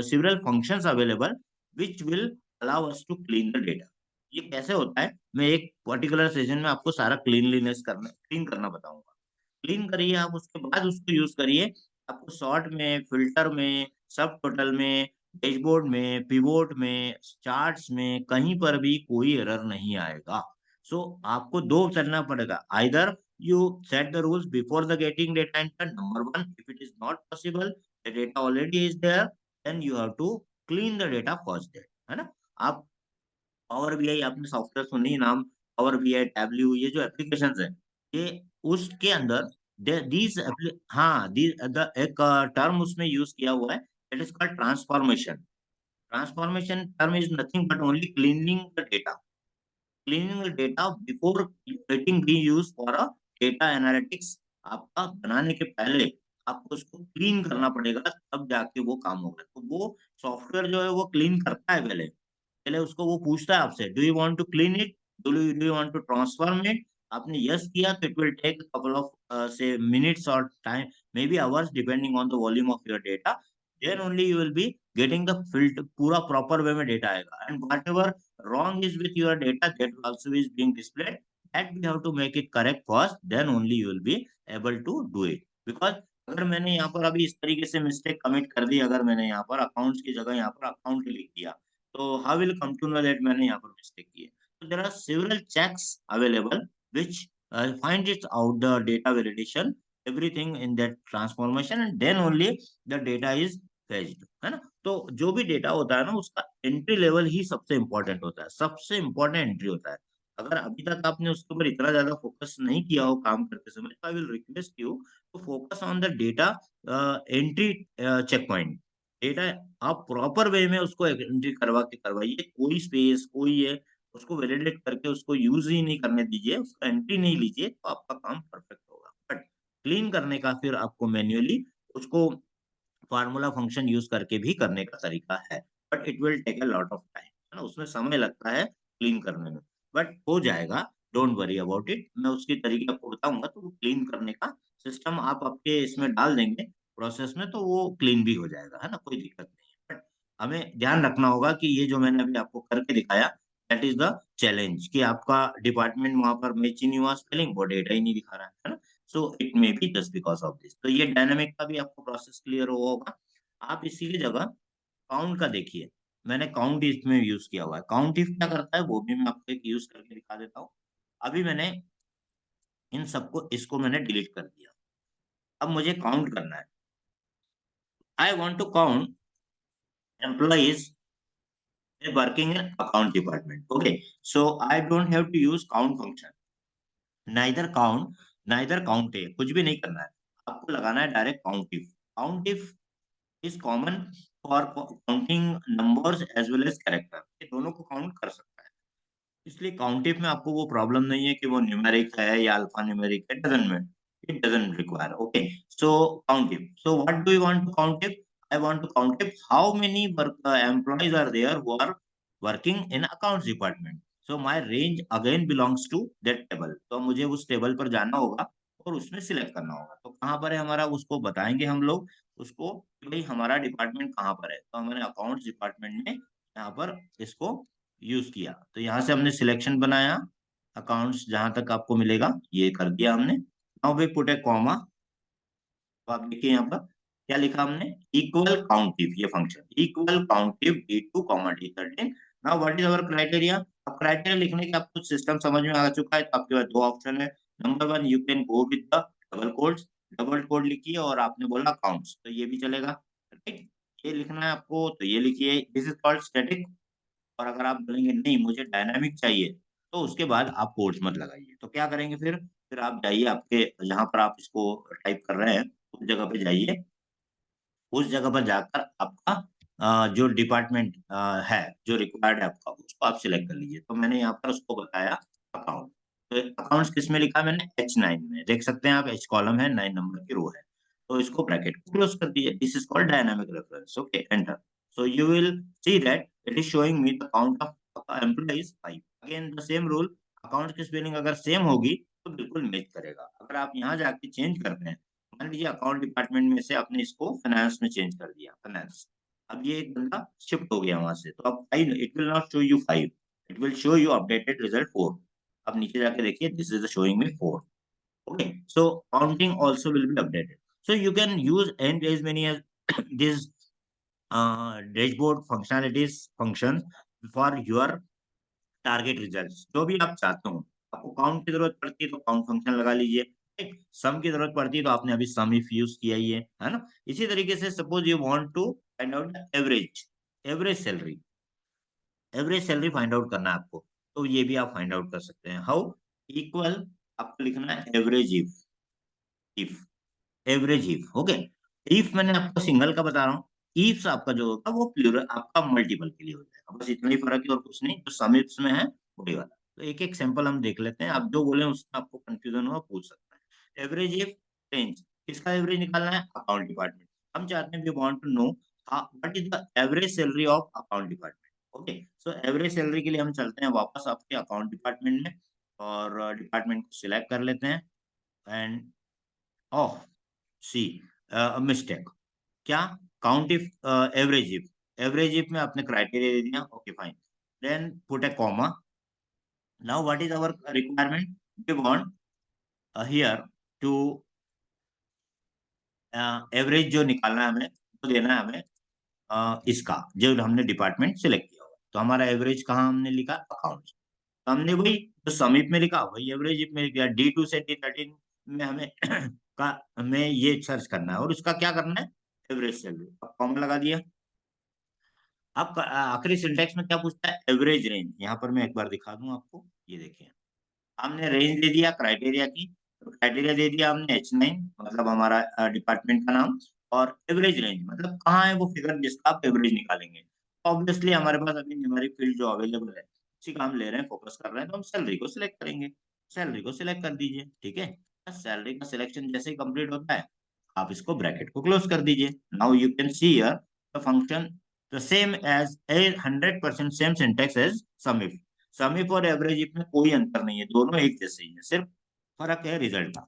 several functions available which will allow us to clean the data। ये कैसे होता है, मैं एक पर्टिकुलर सेशन में आपको सारा क्लीन करना बताऊंगा। क्लीन करिए आप, उसके बाद उसको यूज करिए। आपको सॉर्ट में, फिल्टर में, सब टोटल में, डैशबोर्ड में, पिवोट में, चार्ट्स में, कहीं पर भी कोई एरर नहीं आएगा। सो आपको दो करना पड़ेगा, either you set the rules before the getting data enter, number one. If it is not possible, the data already is there, then you have to clean the data first there, है ना। आप power BI आपने software सुनी नाम, power BI, tableau, ये जो applications है, ये उसके अंदर दीज, हाँ, एक टर्म उसमें यूज किया हुआ है, it is called transformation. Transformation term is nothing but only cleaning the data, cleaning the data before letting B use for a data analytics. आपका बनाने के पहले आपको उसको क्लीन करना पड़ेगा, तब जाके वो काम होगा। तो वो सॉफ्टवेयर जो है वो क्लीन करता है पहले, पहले उसको वो पूछता है आपसे, do you want to clean it, do you want to transform it. आपने यस किया तो it will take couple of say minutes और time, may be hours, depending on the volume of your data. Then only you will be getting the filled, पूरा proper way में data आएगा। And whatever wrong is with your data, that also is being displayed, that we have to make it correct first, then only you will be able to do it। because अगर मैंने यहाँ पर अभी इस तरीके से mistake commit कर दी, अगर मैंने यहाँ पर अकाउंट्स की जगह यहाँ पर अकाउंट लिख दिया, तो how will come to know that मैंने यहाँ पर मिस्टेक की है। तो there are several checks available which find it out the data validation, everything in that transformation, and then only the data is fetched, है ना। तो जो भी डेटा होता है ना, उसका एंट्री लेवल ही सबसे इंपॉर्टेंट होता है, सबसे इंपॉर्टेंट एंट्री होता है। अगर अभी तक आपने उसके ऊपर इतना ज्यादा फोकस नहीं किया हो काम करते समय, तो I will request you to focus on the data entry check point. Data आप प्रॉपर वे में उसको एंट्री करवा के करवाइए, कोई स्पेस, कोई है, उसको वैलिडेट करके उसको यूज ही नहीं करने दीजिए, उसका एंट्री नहीं लीजिए, तो आपका काम परफेक्ट होगा। बट क्लीन करने का फिर आपको मैन्युअली उसको फार्मूला फंक्शन यूज करके भी करने का तरीका है, but it will take a lot of time, है ना, उसमें समय लगता है क्लीन करने में। बट हो जाएगा, डोंट वरी अबाउट इट, मैं उसकी तरीके आपको बताऊंगा, तो वो क्लीन करने का सिस्टम आप आपके इसमें डाल देंगे प्रोसेस में, तो वो क्लीन भी हो जाएगा, है ना, कोई दिक्कत नहीं है। बट हमें ध्यान रखना होगा कि ये जो मैंने अभी आपको करके दिखाया, दैट इज द चैलेंज, कि आपका डिपार्टमेंट वहां पर मैच ही नहीं हुआ, स्पेलिंग वो डेटा ही नहीं दिखा रहा है ना। So it may be just because of this. तो ये डायनामिक का भी आपको प्रोसेस क्लियर हुआ होगा। आप इसी की जगह काउंट का देखिए, मैंने काउंट इफ में यूज किया हुआ है। काउंट इफ क्या करता है वो भी मैं आपको एक यूज करके दिखा देता हूँ। अभी मैंने इन सबको, इसको मैंने डिलीट कर दिया, अब मुझे काउंट करना है। I want to count employees working in account department. Okay, so I don't have to use count function, neither count, neither count है, कुछ भी नहीं करना है। आपको लगाना है direct count if. Count if is common for counting numbers as well as character, ये दोनों को काउंट कर सकता है। इसलिए काउंटिव में आपको वो प्रॉब्लम नहीं है कि वो न्यूमेरिक है या अल्फा न्यूमेरिक है, it doesn't require. Okay, so count if, so what do you want to count if, I want to count if how many work employees are there who are working in accounts department. So my range again belongs to that table, तो मुझे उस table पर जाना होगा और उसमें select करना होगा। तो कहाँ पर है हमारा, उसको बताएंगे हम लोग उसको कि भाई हमारा डिपार्टमेंट कहाँ पर है। तो हमने अकाउंट्स डिपार्टमेंट में यहाँ पर इसको यूज किया, तो यहाँ से हमने सिलेक्शन बनाया, अकाउंट्स जहां तक आपको मिलेगा ये कर दिया हमने। Now we put a comma, तो आप देखिए यहाँ पर क्या लिखा हमने, इक्वल काउंटिव, ये function equal count if D2 comma D13। Now what is our criteria. अब क्राइटेरिया लिखने के आपको सिस्टम समझ में आ चुका है, तो आपके पास दो ऑप्शन है। Number one, you can go with the double codes, double quote लिखिए और आपने बोला काउंट्स, तो ये भी चलेगा, राइट। ये लिखना है आपको, तो ये लिखिए, दिस इज कॉल्ड स्टैटिक। और अगर आप बोलेंगे नहीं मुझे डायनामिक चाहिए, तो उसके बाद आप कोड्स मत लगाइए। तो क्या करेंगे फिर आप जाइए आपके जहां पर आप इसको टाइप कर रहे हैं उस जगह पे जाइए। उस जगह पर जाकर आपका जो डिपार्टमेंट है, जो रिक्वायर्ड है आपका, उसको आप सिलेक्ट कर लीजिए। तो मैंने यहाँ पर उसको बताया अकाउंट। तो अकाउंट्स किस में लिखा है मैंने, H9 में। देख सकते हैं आप, H कॉलम है, 9 नंबर की रो है। तो इसको ब्रैकेट को क्लोज कर दीजिए। This is called dynamic reference. Okay, enter. So you will see that it is showing me the count of employees 5। Again the same rule, account की स्पेलिंग अगर सेम होगी तो बिल्कुल मैच करेगा। अगर आप यहाँ जाके चेंज करते हैं, मान लीजिए अकाउंट डिपार्टमेंट में से आपने इसको फाइनेंस में चेंज कर दिया, फाइनेंस। अब ये एक बंदा शिफ्ट हो गया वहां से, तो अब 5, it will not show you 5, it will show you updated result 4। अब नीचे जाके देखिए, this is showing me 4। Okay, so counting also will be updated. So you can use and as many as this dashboard functionalities function for your target results, जो भी आप चाहते हो। आपको काउंट की जरूरत पड़ती है तो काउंट फंक्शन लगा लीजिए। सम की जरूरत पड़ती है तो आपने अभी सम इफ यूज किया ही है ना। इसी तरीके से suppose you want to find out the average, average salary, average salary find out करना है आपको, तो ये भी आप फाइंड आउट कर सकते हैं। हाउ, इक्वल, आपको लिखना है average if, if average if. Okay, if मैंने आपको सिंगल का बता रहा हूँ, इफ आपका जो होगा वो प्लूरल, आपका मल्टीपल के लिए हो जाएगा। बस इतना ही फर्क है और कुछ नहीं। जो सम इफ्स में है वही वाला। तो एक एक सैंपल हम देख लेते हैं। आप जो बोले उसमें आपको कंफ्यूजन हुआ पूछ सकते हैं। एवरेज इफ रेंज, किसका एवरेज निकालना है, अकाउंट डिपार्टमेंट। हम चाहते हैं we want to know what is the average salary of account department. Okay, so average salary के लिए हम चलते हैं वापस आपके अकाउंट डिपार्टमेंट में, और डिपार्टमेंट को सिलेक्ट कर लेते हैं। एंड ओह, सी मिस्टेक, क्या, count if average if, average if में आपने क्राइटेरिया दे दिया। Okay fine, then put a comma. Now what is our requirement, we want here to average जो निकालना है हमें, तो देना है हमें इसका, जो हमने डिपार्टमेंट सिलेक्ट किया हुआ। तो हमारा एवरेज कहाँ हमने लिखा, अकाउंट। हमने वही जो समीप में लिखा वही एवरेज में लिखा। D2 से D13 में हमें का हमें ये सर्च करना है, और उसका क्या करना है, एवरेज सैलरी। अब कॉमा लगा दिया। अब आखिरी सिंटेक्स में क्या पूछता है, एवरेज रेंज। यहाँ पर मैं एक बार दिखा दूं आपको, ये देखिए, हमने रेंज दे दिया क्राइटेरिया की। तो क्राइटेरिया दे दिया हमने H9, मतलब हमारा डिपार्टमेंट का नाम, और एवरेज रेंज मतलब कहाँ है वो फिगर जिसका आप एवरेज निकालेंगे। तो ऑब्वियसली हमारे पास अभी न्यूमेरिक फील्ड जो अवेलेबल है उसी का हम ले रहे हैं, फोकस कर रहे हैं, तो हम सैलरी को सिलेक्ट करेंगे। सैलरी को सिलेक्ट कर दीजिए, ठीक है। सैलरी का सिलेक्शन जैसे ही कंप्लीट होता है, आप इसको ब्रैकेट को क्लोज कर दीजिए। Now you can see here the function the same as a 100% same syntax as sum if. Sum if और एवरेज इफ में कोई अंतर नहीं है, दोनों एक जैसे ही है, सिर्फ फर्क है रिजल्ट का।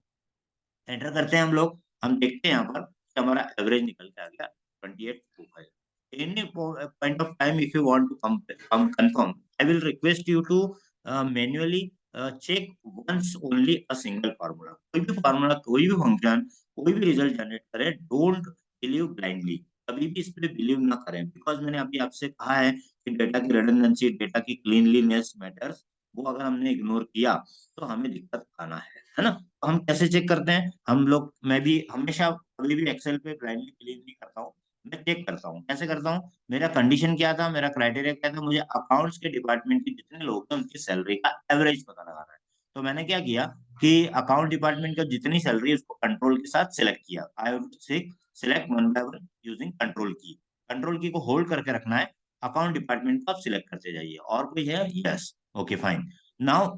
एंटर करते हैं हम लोग, हम देखते हैं यहाँ पर कि हमारा एवरेज निकल के आ गया 2825। Any point of time if you want to confirm, I will request you to manually check once only a single formula. कोई भी फार्मूला, कोई भी फंक्शन, कोई भी रिजल्ट जनरेट करे, डोंट बिलीव ब्लाइंडली। कभी भी इस पे बिलीव ना करें, बिकॉज मैंने अभी आपसे कहा है कि डेटा की रिडंडेंसी, डेटा की क्लीनलीनेस मैटर्स। वो अगर हमने इग्नोर किया तो हमें दिक्कत आना है ना। तो हम कैसे चेक करते हैं हम लोग, मैं भी हमेशा कभी भी एक्सेल पे ब्लाइंडली बिलीव नहीं करता हूँ। मैं चेक करता हूँ, कैसे करता हूँ, मेरा कंडीशन क्या था, मेरा क्राइटेरिया क्या था, मुझे अकाउंट्स के डिपार्टमेंट के जितने लोग हैं उनकी सैलरी का एवरेज पता लगाना है। तो मैंने क्या किया कि अकाउंट डिपार्टमेंट का जितनी सैलरी है उसको कंट्रोल के साथ सिलेक्ट किया। आई select one by one using control की। कंट्रोल की को होल्ड करके रखना है, अकाउंट डिपार्टमेंट को आप सिलेक्ट करते जाइए। और कोई है, yes, okay fine. Now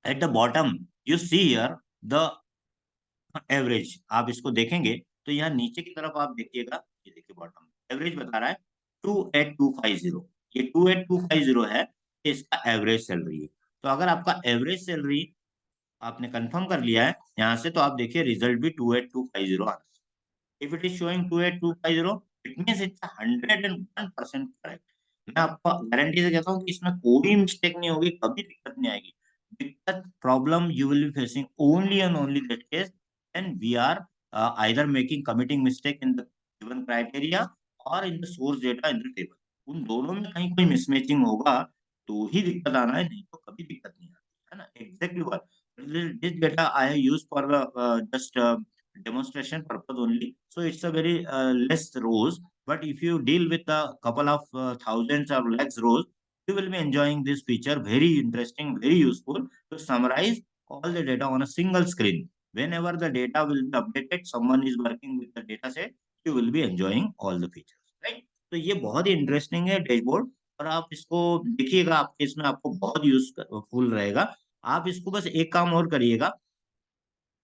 at the bottom you see here the average. आप इसको देखेंगे तो यहाँ नीचे की तरफ आप देखिएगा, ये देखिए बॉटम एवरेज बता रहा है 28250। ये 28250 है, ये इसका एवरेज सैलरी है। तो अगर आपका एवरेज सैलरी आपने कंफर्म कर लिया है यहाँ से, तो आप देखिए रिजल्ट भी 28250 आना। If it is showing 28250, it means it's 101% correct. मैं आपको गारंटी से कहता हूँ कि इसमें कोई मिस्टेक नहीं होगी, कभी दिक्कत नहीं आएगी। दिक्कत, problem you will be facing only and only that case, and we are either making committing mistake in the given criteria or in the source data in the table. उन दोनों में कहीं कोई मिसमैचिंग होगा तो ही दिक्कत आना है, नहीं तो कभी दिक्कत नहीं आती है ना. Exactly what this data I have used for the just demonstration purpose only, so it's a very less rows, but if you deal with a couple of thousands or lakhs rows, you will be enjoying this feature. Very interesting, very useful to summarize all the data on a single screen. Whenever the data will be updated, someone is working with the data set, you will be enjoying all the features, right? तो ये बहुत ही interesting है dashboard, और आप इसको देखिएगा, आपके इसमें आपको बहुत यूजफुल रहेगा. आप इसको बस एक काम और करिएगा,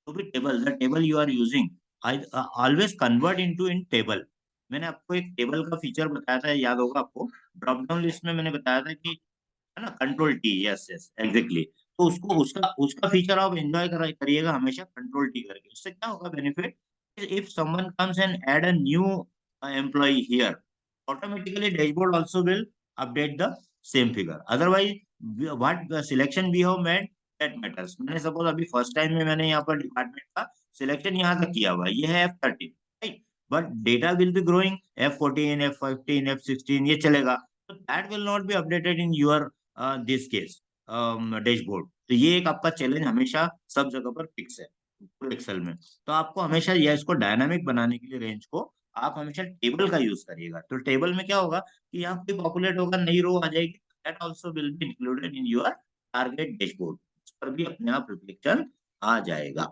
तो भी table, the table you are using, I always convert into in table. मैंने आपको एक टेबल का फीचर बताया था, याद होगा आपको, ड्रॉप डाउन लिस्ट में मैंने बताया था कि है ना, control T. Yes yes exactly. तो उसको उसका उसका फीचर आप एंजॉय करिएगा हमेशा कंट्रोल टी करके. उससे क्या होगा benefit, if someone comes and add a new employ here, automatically dashboard also will update the same figure. Otherwise, what the selection we have made, that matters. मैंने suppose अभी first time में मैंने यहाँ पर डिपार्टमेंट का selection यहाँ तक किया हुआ है, ये है F13, right. But data will B growing, F14, F15, F16 ये चलेगा. तो that will not be updated in your this case dashboard. तो ये एक आपका चैलेंज हमेशा सब जगह पर फिक्स है एक्सेल में. तो आपको हमेशा ये इसको डायनामिक बनाने के लिए रेंज को आप हमेशा टेबल का यूज करिएगा. तो टेबल में क्या होगा कि यहाँ पे पॉपुलेट होगा, नई रो आ जाएगी, that also will be included in your target dashboard. उस पर भी अपने आप रिफ्लेक्शन आ जाएगा,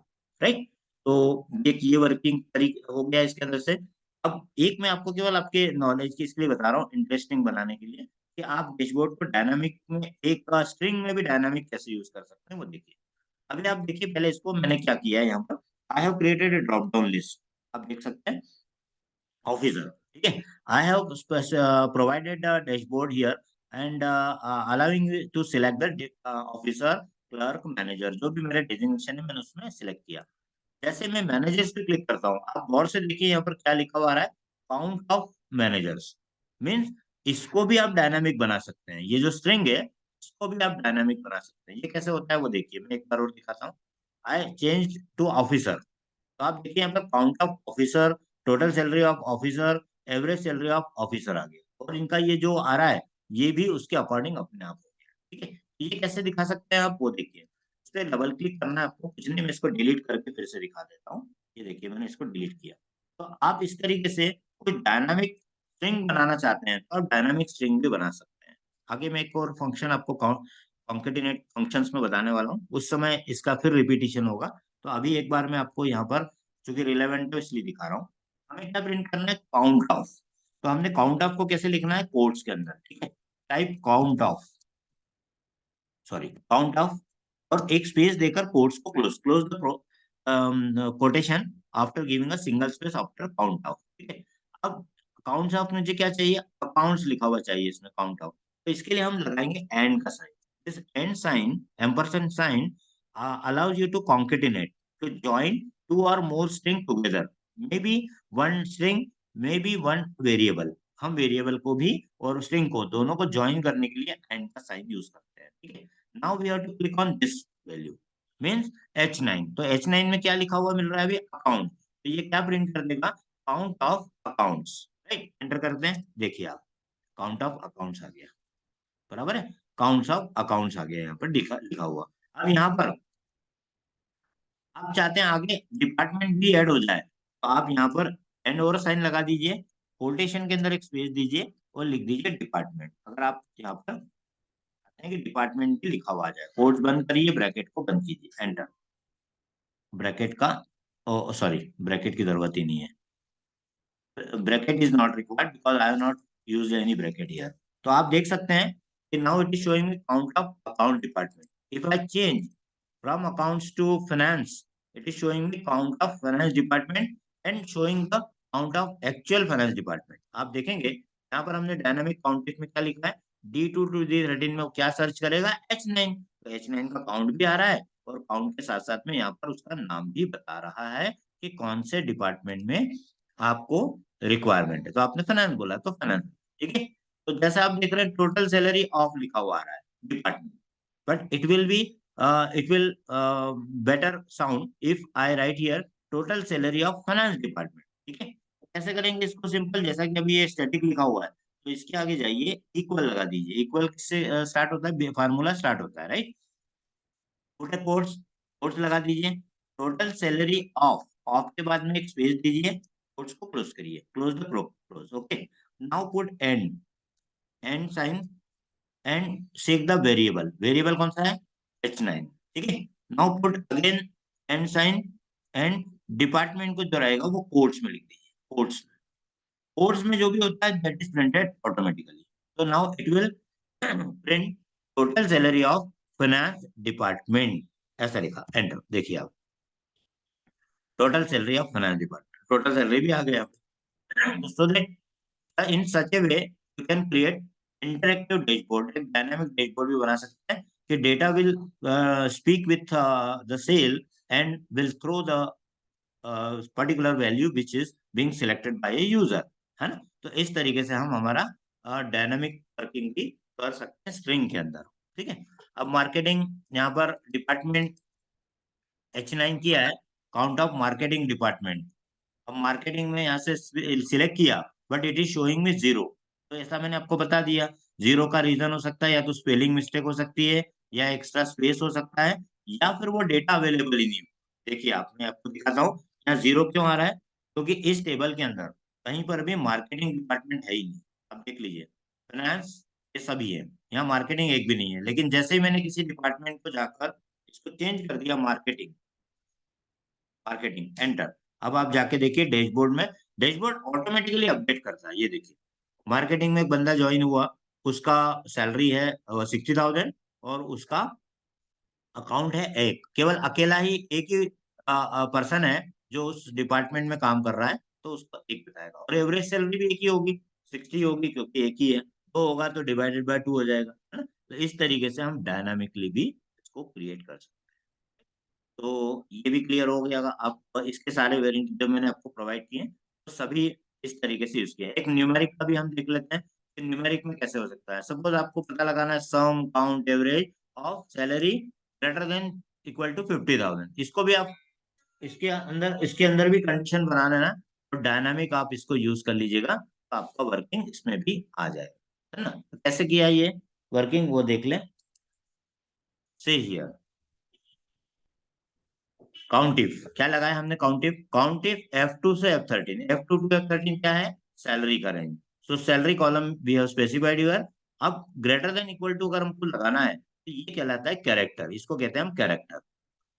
राइट. तो एक ये वर्किंग तरीका हो गया इसके अंदर से. अब एक मैं आपको केवल आपके नॉलेज की इसलिए बता रहा हूँ, इंटरेस्टिंग बनाने के लिए, कि आप डैशबोर्ड को डायनामिक में, एक स्ट्रिंग में भी डायनामिक कैसे यूज कर सकते हैं वो देखिए. अभी आप देखिए, पहले इसको मैंने क्या किया है, यहाँ पर I have created a drop down list. आप देख सकते हैं ऑफिसर, ठीक है. I have provided a dashboard here and allowing to select the officer, clerk, manager, जो भी मेरे डेजिग्नेशन है मैंने उसमें सिलेक्ट किया. जैसे मैं मैनेजर्स पे क्लिक करता हूँ, आप गौर से देखिए यहाँ पर क्या लिखा हुआ आ रहा है, काउंट ऑफ मैनेजर्स. मीन्स इसको भी आप डायनामिक बना सकते हैं. ये जो स्ट्रिंग है इसको भी आप डायनामिक बना सकते हैं. ये कैसे होता है वो देखिए, मैं एक बार और दिखाता हूँ. I change to officer. तो आप देखिए यहाँ पर count of officer, total salary of officer, average salary of officer आ गया, और इनका ये जो आ रहा है ये भी उसके अकॉर्डिंग अपने आप हो गया, ठीक है. ये कैसे दिखा सकते हैं आप वो देखिए. इस पे डबल क्लिक करना है आपको, कुछ नहीं, मैं इसको डिलीट करके फिर से दिखा देता हूँ. ये देखिए मैंने इसको डिलीट किया. तो आप इस तरीके से कोई डायनामिक स्ट्रिंग बनाना चाहते हैं तो आप डायनामिक स्ट्रिंग भी बना सकते हैं. आगे मैं एक और फंक्शन आपको कॉन्केटिनेट फंक्शंस में बताने वाला हूँ, उस समय इसका फिर रिपीटिशन होगा. तो अभी एक बार मैं आपको यहाँ पर, चूंकि रिलेवेंट है इसलिए दिखा रहा हूँ, हमें क्या प्रिंट करना है, काउंट ऑफ. तो हमने काउंट ऑफ को कैसे लिखना है, कोट्स के अंदर, ठीक है. Type count of, sorry count of, और एक स्पेस देकर कोट्स को close, close the quotation after giving a single space after count of, ठीक है. अब काउंट ऑफ मुझे क्या चाहिए, अकाउंट्स लिखा हुआ चाहिए इसमें काउंट ऑफ. तो इसके लिए हम लगाएंगे एंड का sign. This and sign, ampersand sign, allows you to concatenate, to join two or more string together, maybe one string, maybe one variable. हम वेरिएबल को भी और स्ट्रिंग को दोनों को ज्वाइन करने के लिए एंड का साइन यूज करते हैं, ठीक है. Now we have to click on this value, means H9. तो H9 में क्या लिखा हुआ मिल रहा है अभी, अकाउंट. तो ये क्या प्रिंट कर देगा, count of accounts, right. Enter करते हैं, देखिए आप, काउंट ऑफ अकाउंट्स आ गया, बराबर है. काउंट्स ऑफ अकाउंट्स आ गया यहाँ पर लिखा लिखा हुआ. अब यहाँ पर आप चाहते हैं आगे डिपार्टमेंट भी ऐड हो जाए, तो आप यहाँ पर एंड और साइन लगा दीजिए, कोटेशन के अंदर एक स्पेस दीजिए और लिख दीजिए डिपार्टमेंट. अगर आप यहाँ पर चाहते हैं कि डिपार्टमेंट भी लिखा हुआ आ जाए, कोट्स बंद करिए, ब्रैकेट को बंद कीजिए, एंटर. ब्रैकेट का, ओ सॉरी, ब्रैकेट की जरूरत ही नहीं है. Bracket is not required because I have not used any bracket here. तो आप देख सकते हैं कि now it is showing me count of account department. If I change from accounts to finance, it is showing the count of finance department and showing the count of actual finance department. आप देखेंगे यहाँ पर हमने dynamic count में क्या लिखा है, D2 to D13 में वो क्या सर्च करेगा, H9. तो H9 का काउंट भी आ रहा है और काउंट के साथ साथ में यहाँ पर उसका नाम भी बता रहा है कि कौन से डिपार्टमेंट में आपको रिक्वायरमेंट है. तो आपने फाइनेंस बोला तो फाइनेंस, ठीक है. तो जैसे आप देख रहे हैं टोटल सैलरी ऑफ लिखा हुआ आ रहा है department, but it will be it will better sound if I write here total salary of finance department. ठीक है, कैसे करेंगे इसको सिंपल, जैसा कि अभी ये स्टैटिक लिखा हुआ है, तो इसके आगे जाइए, इक्वल लगा दीजिए। इक्वल से स्टार्ट होता है, फार्मूला स्टार्ट होता है, राइट। पुट कोट्स, कोट्स लगा दीजिए, टोटल सैलरी ऑफ, ऑफ के बाद में एक स्पेस दीजिए, कोट्स को क्लोज करिए, close the close, okay. Now put and, and sign, and select the variable, variable कौन सा है, H9। ठीक है, now put again and sign, and department को जो रहेगा वो कोट्स में लिख दीजिए, कोट्स। कोट्स में जो भी होता है दैट इज प्रिंटेड ऑटोमेटिकली। तो now it will print total salary of finance department, ऐसा लिखा, एंटर, देखिए आप, total salary of finance department, total salary भी आ गया। So that in such a way you can create interactive dashboard, एक dynamic dashboard भी बना सकते हैं कि data will speak with the cell and will throw the particular value which is being selected by a user, है ना। तो इस तरीके से हम हमारा डायनामिक वर्किंग भी कर सकते हैं स्ट्रिंग के अंदर। ठीक है, अब मार्केटिंग, यहाँ पर डिपार्टमेंट H9 किया है, काउंट ऑफ मार्केटिंग डिपार्टमेंट। अब मार्केटिंग में यहाँ से सिलेक्ट किया, बट इट इज शोइंग में जीरो। तो ऐसा मैंने आपको बता दिया, जीरो का रीजन हो सकता है या तो स्पेलिंग मिस्टेक हो सकती है, या एक्स्ट्रा स्पेस हो सकता है, या फिर वो डेटा अवेलेबल ही नहीं हो। देखिए आप, मैं आपको दिखाता हूँ यहाँ जीरो क्यों आ रहा है, क्योंकि इस टेबल के अंदर कहीं पर भी मार्केटिंग डिपार्टमेंट है ही नहीं। अब देख लीजिए, फाइनेंस ये सभी है, यहाँ मार्केटिंग एक भी नहीं है। लेकिन जैसे ही मैंने किसी डिपार्टमेंट को जाकर इसको चेंज कर दिया, मार्केटिंग, मार्केटिंग, एंटर, अब आप जाके देखिए डैशबोर्ड में, डैशबोर्ड ऑटोमेटिकली अपडेट करता है। ये देखिए, मार्केटिंग में एक बंदा ज्वाइन हुआ, उसका सैलरी है 60,000, और उसका अकाउंट है एक, केवल अकेला ही एक ही पर्सन है जो उस डिपार्टमेंट में काम कर रहा है, तो उसका एक बताएगा, और एवरेज सैलरी भी एक ही होगी, 60 होगी, क्योंकि एक ही है। दो होगा तो डिवाइडेड बाय 2 हो जाएगा, है ना। तो इस तरीके से हम डायनामिकली भी इसको क्रिएट कर सकते हैं। तो ये भी क्लियर हो गया, अगर आप इसके सारे वेरिएंट जो मैंने आपको प्रोवाइड किए हैं, तो सभी इस तरीके से यूज किए हैं। एक न्यूमेरिक का भी हम देख लेते हैं कि न्यूमेरिक में कैसे हो सकता है। सपोज आपको पता लगाना है sum count average of salary greater than equal to 50,000, इसको भी आप इसके अंदर भी कंडीशन बनाना है ना, तो डायनामिक आप इसको यूज कर लीजिएगा, तो आपका वर्किंग इसमें भी आ जाएगा, है ना। तो कैसे किया ये वर्किंग, वो देख लें। से हियर काउंटिफ क्या लगाया हमने, काउंटिफ, काउंटिफ F2 से F13, F2 टू F13 क्या है, सैलरी का range. So salary column we have specified your. अब ग्रेटर देन इक्वल टू अगर हमको लगाना है, तो ये कहलाता है कैरेक्टर, इसको कहते हैं हम character.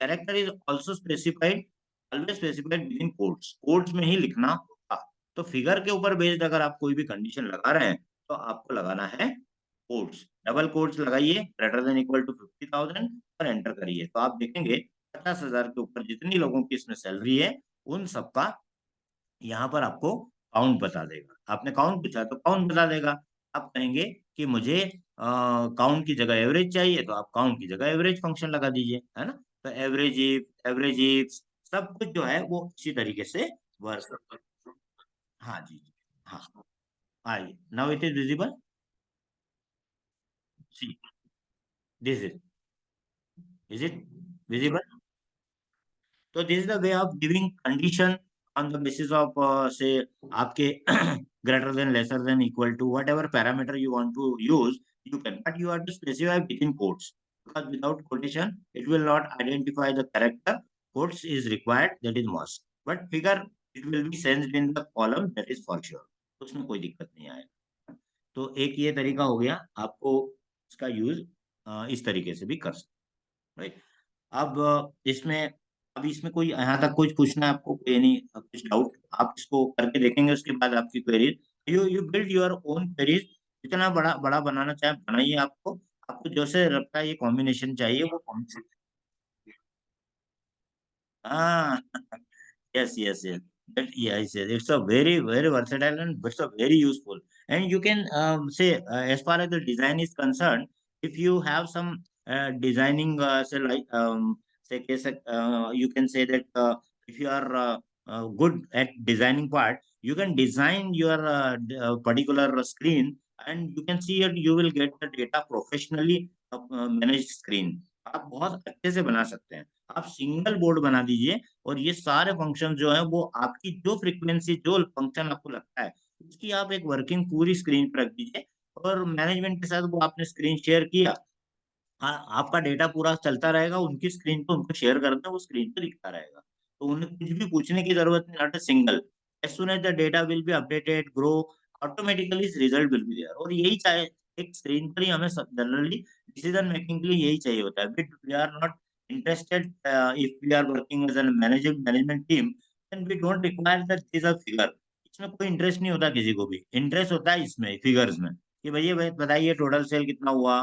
Character is also specified, always specified with in quotes, quotes में ही लिखना होगा। तो फिगर के ऊपर बेस्ड अगर आप कोई भी कंडीशन लगा रहे हैं, तो आपको लगाना है कोट्स, डबल कोट्स लगाइए, ग्रेटर देन इक्वल टू 50,000, और एंटर करिए। तो आप देखेंगे 50,000 के ऊपर जितनी लोगों की इसमें सैलरी है, उन सबका यहाँ पर आपको काउंट बता देगा। आपने काउंट पूछा तो काउंट बता देगा। आप कहेंगे कि मुझे काउंट की जगह एवरेज चाहिए, तो आप काउंट की जगह एवरेज फंक्शन लगा दीजिए, है ना। तो एवरेज इफ, एवरेज इफ, सब कुछ जो है वो इसी तरीके से वर्क। हाँ जी, हाँ, आइए, now it is visible, see, this is it visible. तो this is the way of giving condition on the basis of say आपके greater than, lesser than, equal to, whatever parameter you want to use, you can, but you have to specify within quotes, because without quotation it will not identify the character. Quotes is required, that is must, but figure it will be sensed in the column, that is for sure, तो उसमें कोई दिक्कत नहीं आएगा। तो एक ये तरीका हो गया, आपको इसका यूज इस तरीके से भी कर सकते, राइट। अब इसमें, अभी इसमें कोई यहाँ तक कुछ पूछना है आपको, एनी कुछ डाउट, आप इसको करके देखेंगे, उसके बाद आपकी queries, you build your own queries, जितना बड़ा बड़ा बनाना चाहे बनाइए। आपको आपको जैसे लगता है ये कॉम्बिनेशन चाहिए, वो कॉम्बिनेशन। हाँ, yes, yes, yes. That, yes, yes. It's a very, very versatile and it's a very useful. And you can say, as far as the design is concerned, if you have some designing, say like, say, case, you can say that if you are good at designing part, you can design your particular screen, and you can see it. You will get the data professionally managed screen. आप बहुत अच्छे से बना सकते हैं। आप single board बना दीजिए और ये सारे फंक्शन जो है वो आपकी जो फ्रीक्वेंसी जो फंक्शन आपको लगता है उसकी आप एक वर्किंग पूरी स्क्रीन पर रख दीजिए, और मैनेजमेंट के साथ वो आपने स्क्रीन शेयर किया, आपका डेटा पूरा चलता रहेगा, उनकी स्क्रीन पे उनको शेयर कर दें, वो स्क्रीन पे दिखता रहेगा, तो उन्हें कुछ भी पूछने की जरूरत नहीं, not a single. As soon as the data will be updated grow automatically result will be there. और यही चाहे एक स्क्रीन पर ही हमें जनरली डिसीजन मेकिंग के लिए यही चाहिए होता है, but we are not interested if we are working as a management team, then we don't require that is a figure। इसमें कोई इंटरेस्ट नहीं होता, किसी को भी इंटरेस्ट होता है इसमें फिगर्स में कि भैया भाई बताइए टोटल सेल कितना हुआ,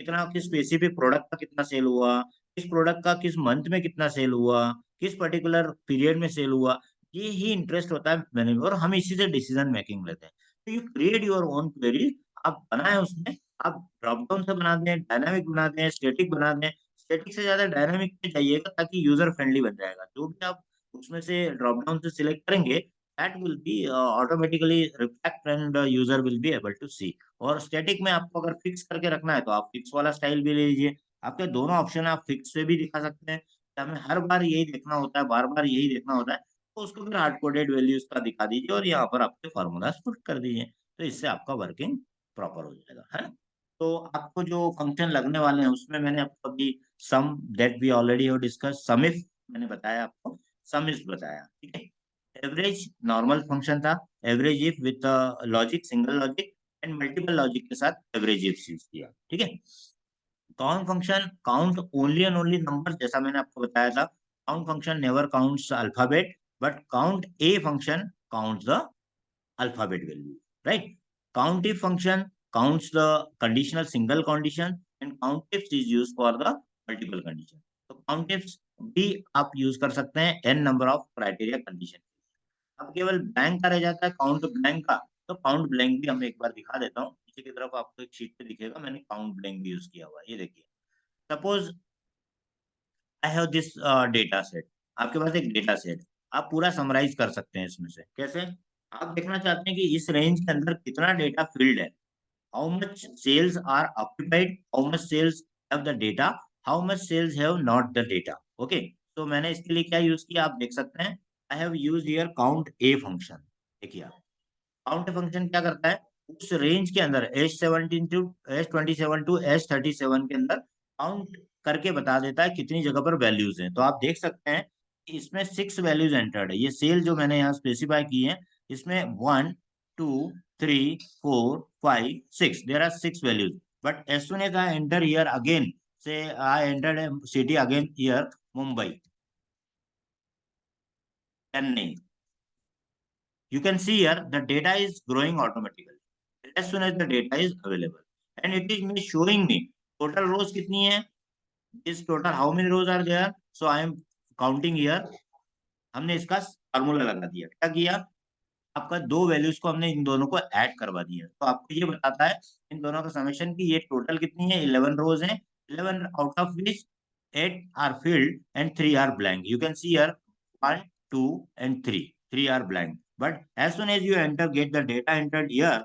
कितना किस स्पेसिफिक प्रोडक्ट का कितना सेल हुआ, किस प्रोडक्ट का किस मंथ में कितना सेल हुआ, किस पर्टिकुलर पीरियड में सेल हुआ। ये ही इंटरेस्ट होता है मैनेजमेंट, और हम इसी से डिसीजन मेकिंग लेते हैं। तो you create your own query, आप बनाए उसमें, आप ड्रॉप डाउन से बना दें, डायनामिक बना दें, स्टेटिक बना दें। स्टेटिक से ज्यादा डायनामिक पे जाइएगा ताकि यूजर फ्रेंडली बन जाएगा, जो भी आप उसमें से ड्रॉप डाउन से सिलेक्ट करेंगे that will be automatically reflect and user will be able to see। और स्टैटिक में आपको अगर फिक्स करके रखना है तो आप फिक्स वाला स्टाइल भी ले लीजिए, आपके दोनों ऑप्शन आप फिक्स से भी दिखा सकते हैं, कि हमें हर बार यही देखना होता है, बार बार यही देखना होता है, तो उसको फिर हार्ड कोडेड वैल्यूज का दिखा दीजिए और यहाँ पर आपके फॉर्मूलाज पुट कर दीजिए, तो इससे आपका वर्किंग प्रॉपर हो जाएगा, है ना। तो आपको जो फंक्शन लगने वाले हैं उसमें मैंने आपको अभी sum that we already have discuss, sum if मैंने बताया आपको, सम इफ बताया, ठीक है। एवरेज नॉर्मल फंक्शन था, average if with logic, single logic and multiple logic के साथ एवरेज इफ यूज किया, ठीक है। Count function count only and only number, जैसा मैंने आपको बताया था, count function never counts alphabet, but count a function counts the alphabet value, right? Countif function counts the conditional single condition and countifs is used for the multiple condition। तो countifs भी आप use कर सकते हैं n number of criteria condition. अब केवल blank का रह जाता है, काउंट ब्लैंक का, तो काउंट ब्लैंक भी हम एक बार दिखा देता हूँ, पीछे की तरफ आपको एक शीट पे दिखेगा, मैंने काउंट ब्लैंक भी यूज किया हुआ है, ये देखिए। Suppose I have this data set, आपके पास एक डेटा सेट, आप पूरा समराइज कर सकते हैं इसमें से, कैसे? आप देखना चाहते हैं कि इस रेंज के अंदर कितना डेटा फील्ड है, how much sales are occupied, how much sales have the data, how much sales have not the data। okay, तो मैंने इसके लिए क्या यूज किया आप देख सकते हैं, I have used here count a function। देखिए काउंट फंक्शन क्या करता है, उस रेंज के अंदर H17 to H27 to H37 के अंदर काउंट करके बता देता है कितनी जगह पर वैल्यूज हैं। तो आप देख सकते हैं कि इसमें 6 वैल्यूज एंटर्ड है, ये सेल जो मैंने यहाँ स्पेसिफाई की है, इसमें 1 2 3 4 5 6, there are 6 values. But as soon as I enter here again, say I entered city again here, Mumbai, Chennai, you can see here the data is growing automatically as soon as the data is available, and it is me showing me total rows kitni hai, is total how many rows are there, so I am counting here। हमने इसका formula लगा दिया, क्या किया, आपका दो values को हमने इन दोनों को ऐड करवा दिया, तो आपको ये बताता है इन दोनों का समेशन की ये टोटल कितनी है, 11 रोज है, 11 out of which 8 are filled and 3 are blank। you can see here 1 2 and 3, 3 are blank, but as soon as you enter get the data entered here,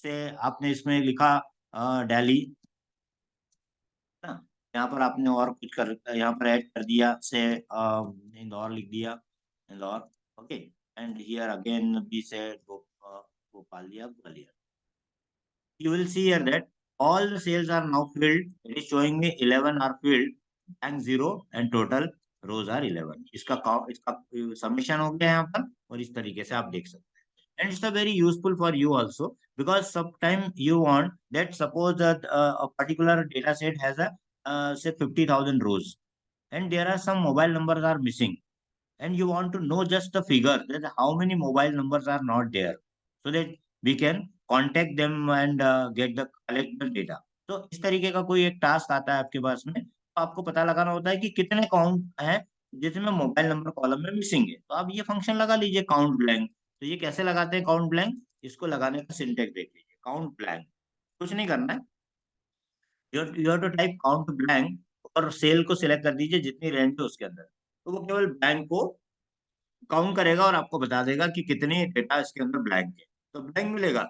से आपने इसमें लिखा दिल्ली ना, यहाँ पर आपने और कुछ कर यहाँ पर ऐड कर दिया से इंदौर लिख दिया, Indore, okay, and here again B से भोपाल दिया, Gwalior. You will see here that all the cells are now filled, it is showing me 11 are filled, blank 0 and total rows are 11। इसका इसका समेशन हो गया यहाँ पर, और इस तरीके से आप देख सकते हैं। And it's a very useful for you also, because sometime you want that suppose that a particular data set has a say 50,000 rows, and there are some mobile numbers are missing, and you want to know just the figure that how many mobile numbers are not there, so that we can contact them and get the collect the data। तो इस तरीके का कोई एक task आता है आपके पास में, तो आपको पता लगाना होता है कि कितने काउंट हैं जिसमें मोबाइल नंबर कॉलम में मिसिंग है, तो आप ये फंक्शन लगा लीजिए काउंट ब्लैंक। तो ये कैसे लगाते हैं काउंट ब्लैंक, इसको लगाने का सिंटेक्स देख लीजिए, काउंट ब्लैंक, कुछ नहीं करना है, you have to type count blank और सेल को सिलेक्ट कर दीजिए जितनी रेंज है उसके अंदर, तो वो केवल ब्लैंक को काउंट करेगा और आपको बता देगा कि कितने डेटा इसके अंदर ब्लैंक है। तो ब्लैंक मिलेगा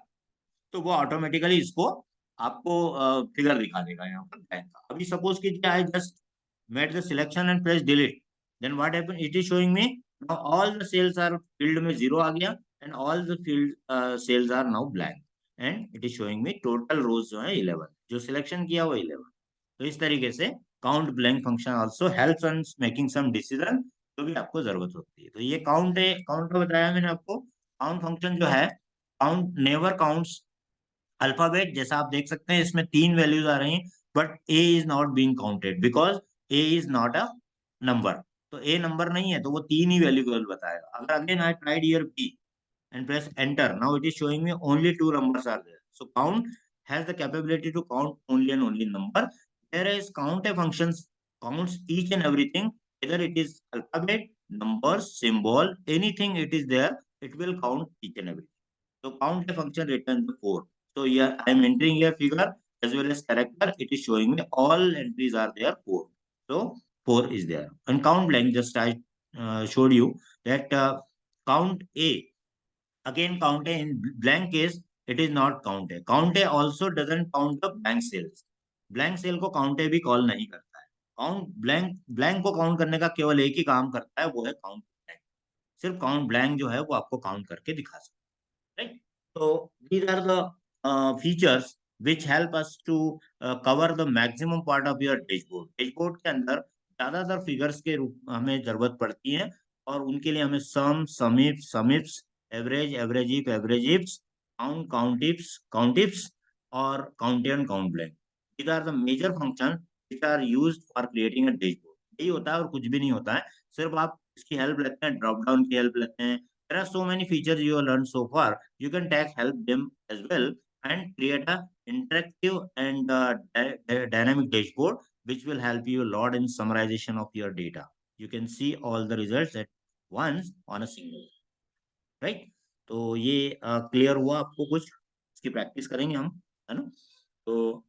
तो वो ऑटोमेटिकली इसको आपको फिगर दिखा देगा यहाँ पर ब्लैंक का। अभी सपोज कीजिए I just made the selection and press delete, then what happened? It is showing me now all the cells are filled में zero आ गया, and all the field cells are now blank, and it is showing me total rows जो है 11, जो selection किया वो 11। तो इस तरीके से count blank function also helps in making some decision जो भी आपको जरूरत होती है। तो ये काउंट है, काउंट का बताया मैंने आपको। काउंट फंक्शन जो है, काउंट नेवर काउंट्स अल्फाबेट। जैसा आप देख सकते हैं इसमें 3 वैल्यूज आ रही हैं, but A is not being counted because A is not a number. तो ए नंबर नहीं है तो वो 3 ही वैल्यू केवल बताएगा। अगर again I tried here B and press enter, now it is showing me only 2 numbers are there. So count has the capability to count only and only number, whereas count a functions counts each and everything, whether it is alphabet, numbers, symbol, anything it is there, it will count each and everything. So count a function returns the 4. So here I am entering here figure as well as character. It is showing me all entries are there 4. So 4 is there. And count blank, just I showed you that count A. Again, count A in blank case, it is not count A. Count A also doesn't count the blank cells. Blank cell को count A भी call नहीं करता है। Count blank, blank को count करने का केवल एक ही काम करता है, वो है काउंट ब्लैंक। सिर्फ काउंट ब्लैंक जो है वो आपको काउंट करके दिखा सकता है। right? So these are the features which help us to cover the maximum part of your dashboard. Dashboard के अंदर ज्यादातर फिगर्स के रूप हमें जरूरत पड़ती है, और उनके लिए हमें sum, sumifs, average, average if, average ifs, count, count ifs, और count and count blank. These are the major functions which are used for creating a dashboard. यही होता है और कुछ भी नहीं होता है। सिर्फ आप इसकी हेल्प लेते हैं, ड्रॉप डाउन की हेल्प लेते हैं। There are so many features you have learned so far. You can take help them as well and create a interactive and dynamic dashboard, which will help you a lot in summarization of your data. You can see all the results at once on a single, right? तो ये clear हुआ आपको कुछ? इसकी practice करेंगे हम, है ना? तो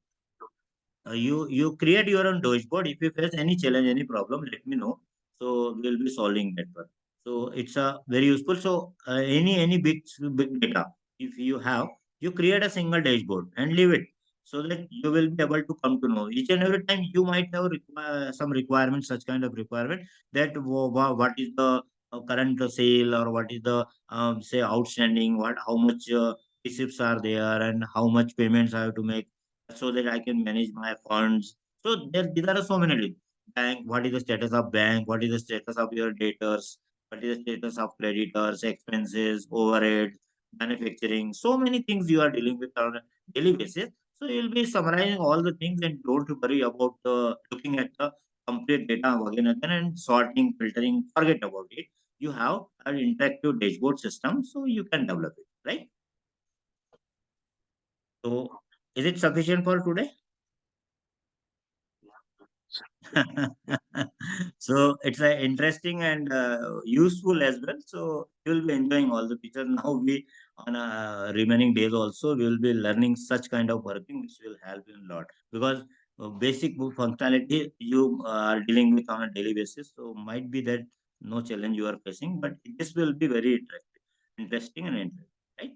you create your own dashboard. If you face any challenge, any problem, let me know. So we'll be solving that one. So it's a very useful. So any big data, if you have, you create a single dashboard and leave it, so that you will be able to come to know each and every time you might have some requirements, such kind of requirement, that what is the current sale, or what is the say outstanding, what how much receipts are there, and how much payments I have to make, so that I can manage my funds. So there are so many things. Bank, what is the status of bank? What is the status of your debtors? What is the status of creditors, expenses, overhead, manufacturing? So many things you are dealing with on a daily basis. So you'll be summarizing all the things, and don't worry about looking at the complete data again and sorting, filtering. Forget about it. You have an interactive dashboard system, so you can develop it, right? So is it sufficient for today? So it's interesting and useful as well. So you'll be enjoying all the features. Now we on remaining days also we will be learning such kind of working, which will help you a lot, because basic functionality you are dealing with on a daily basis. So might be that no challenge you are facing, but this will be very interesting and interesting, right?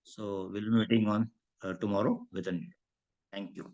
So we'll be meeting on tomorrow with a new. Thank you.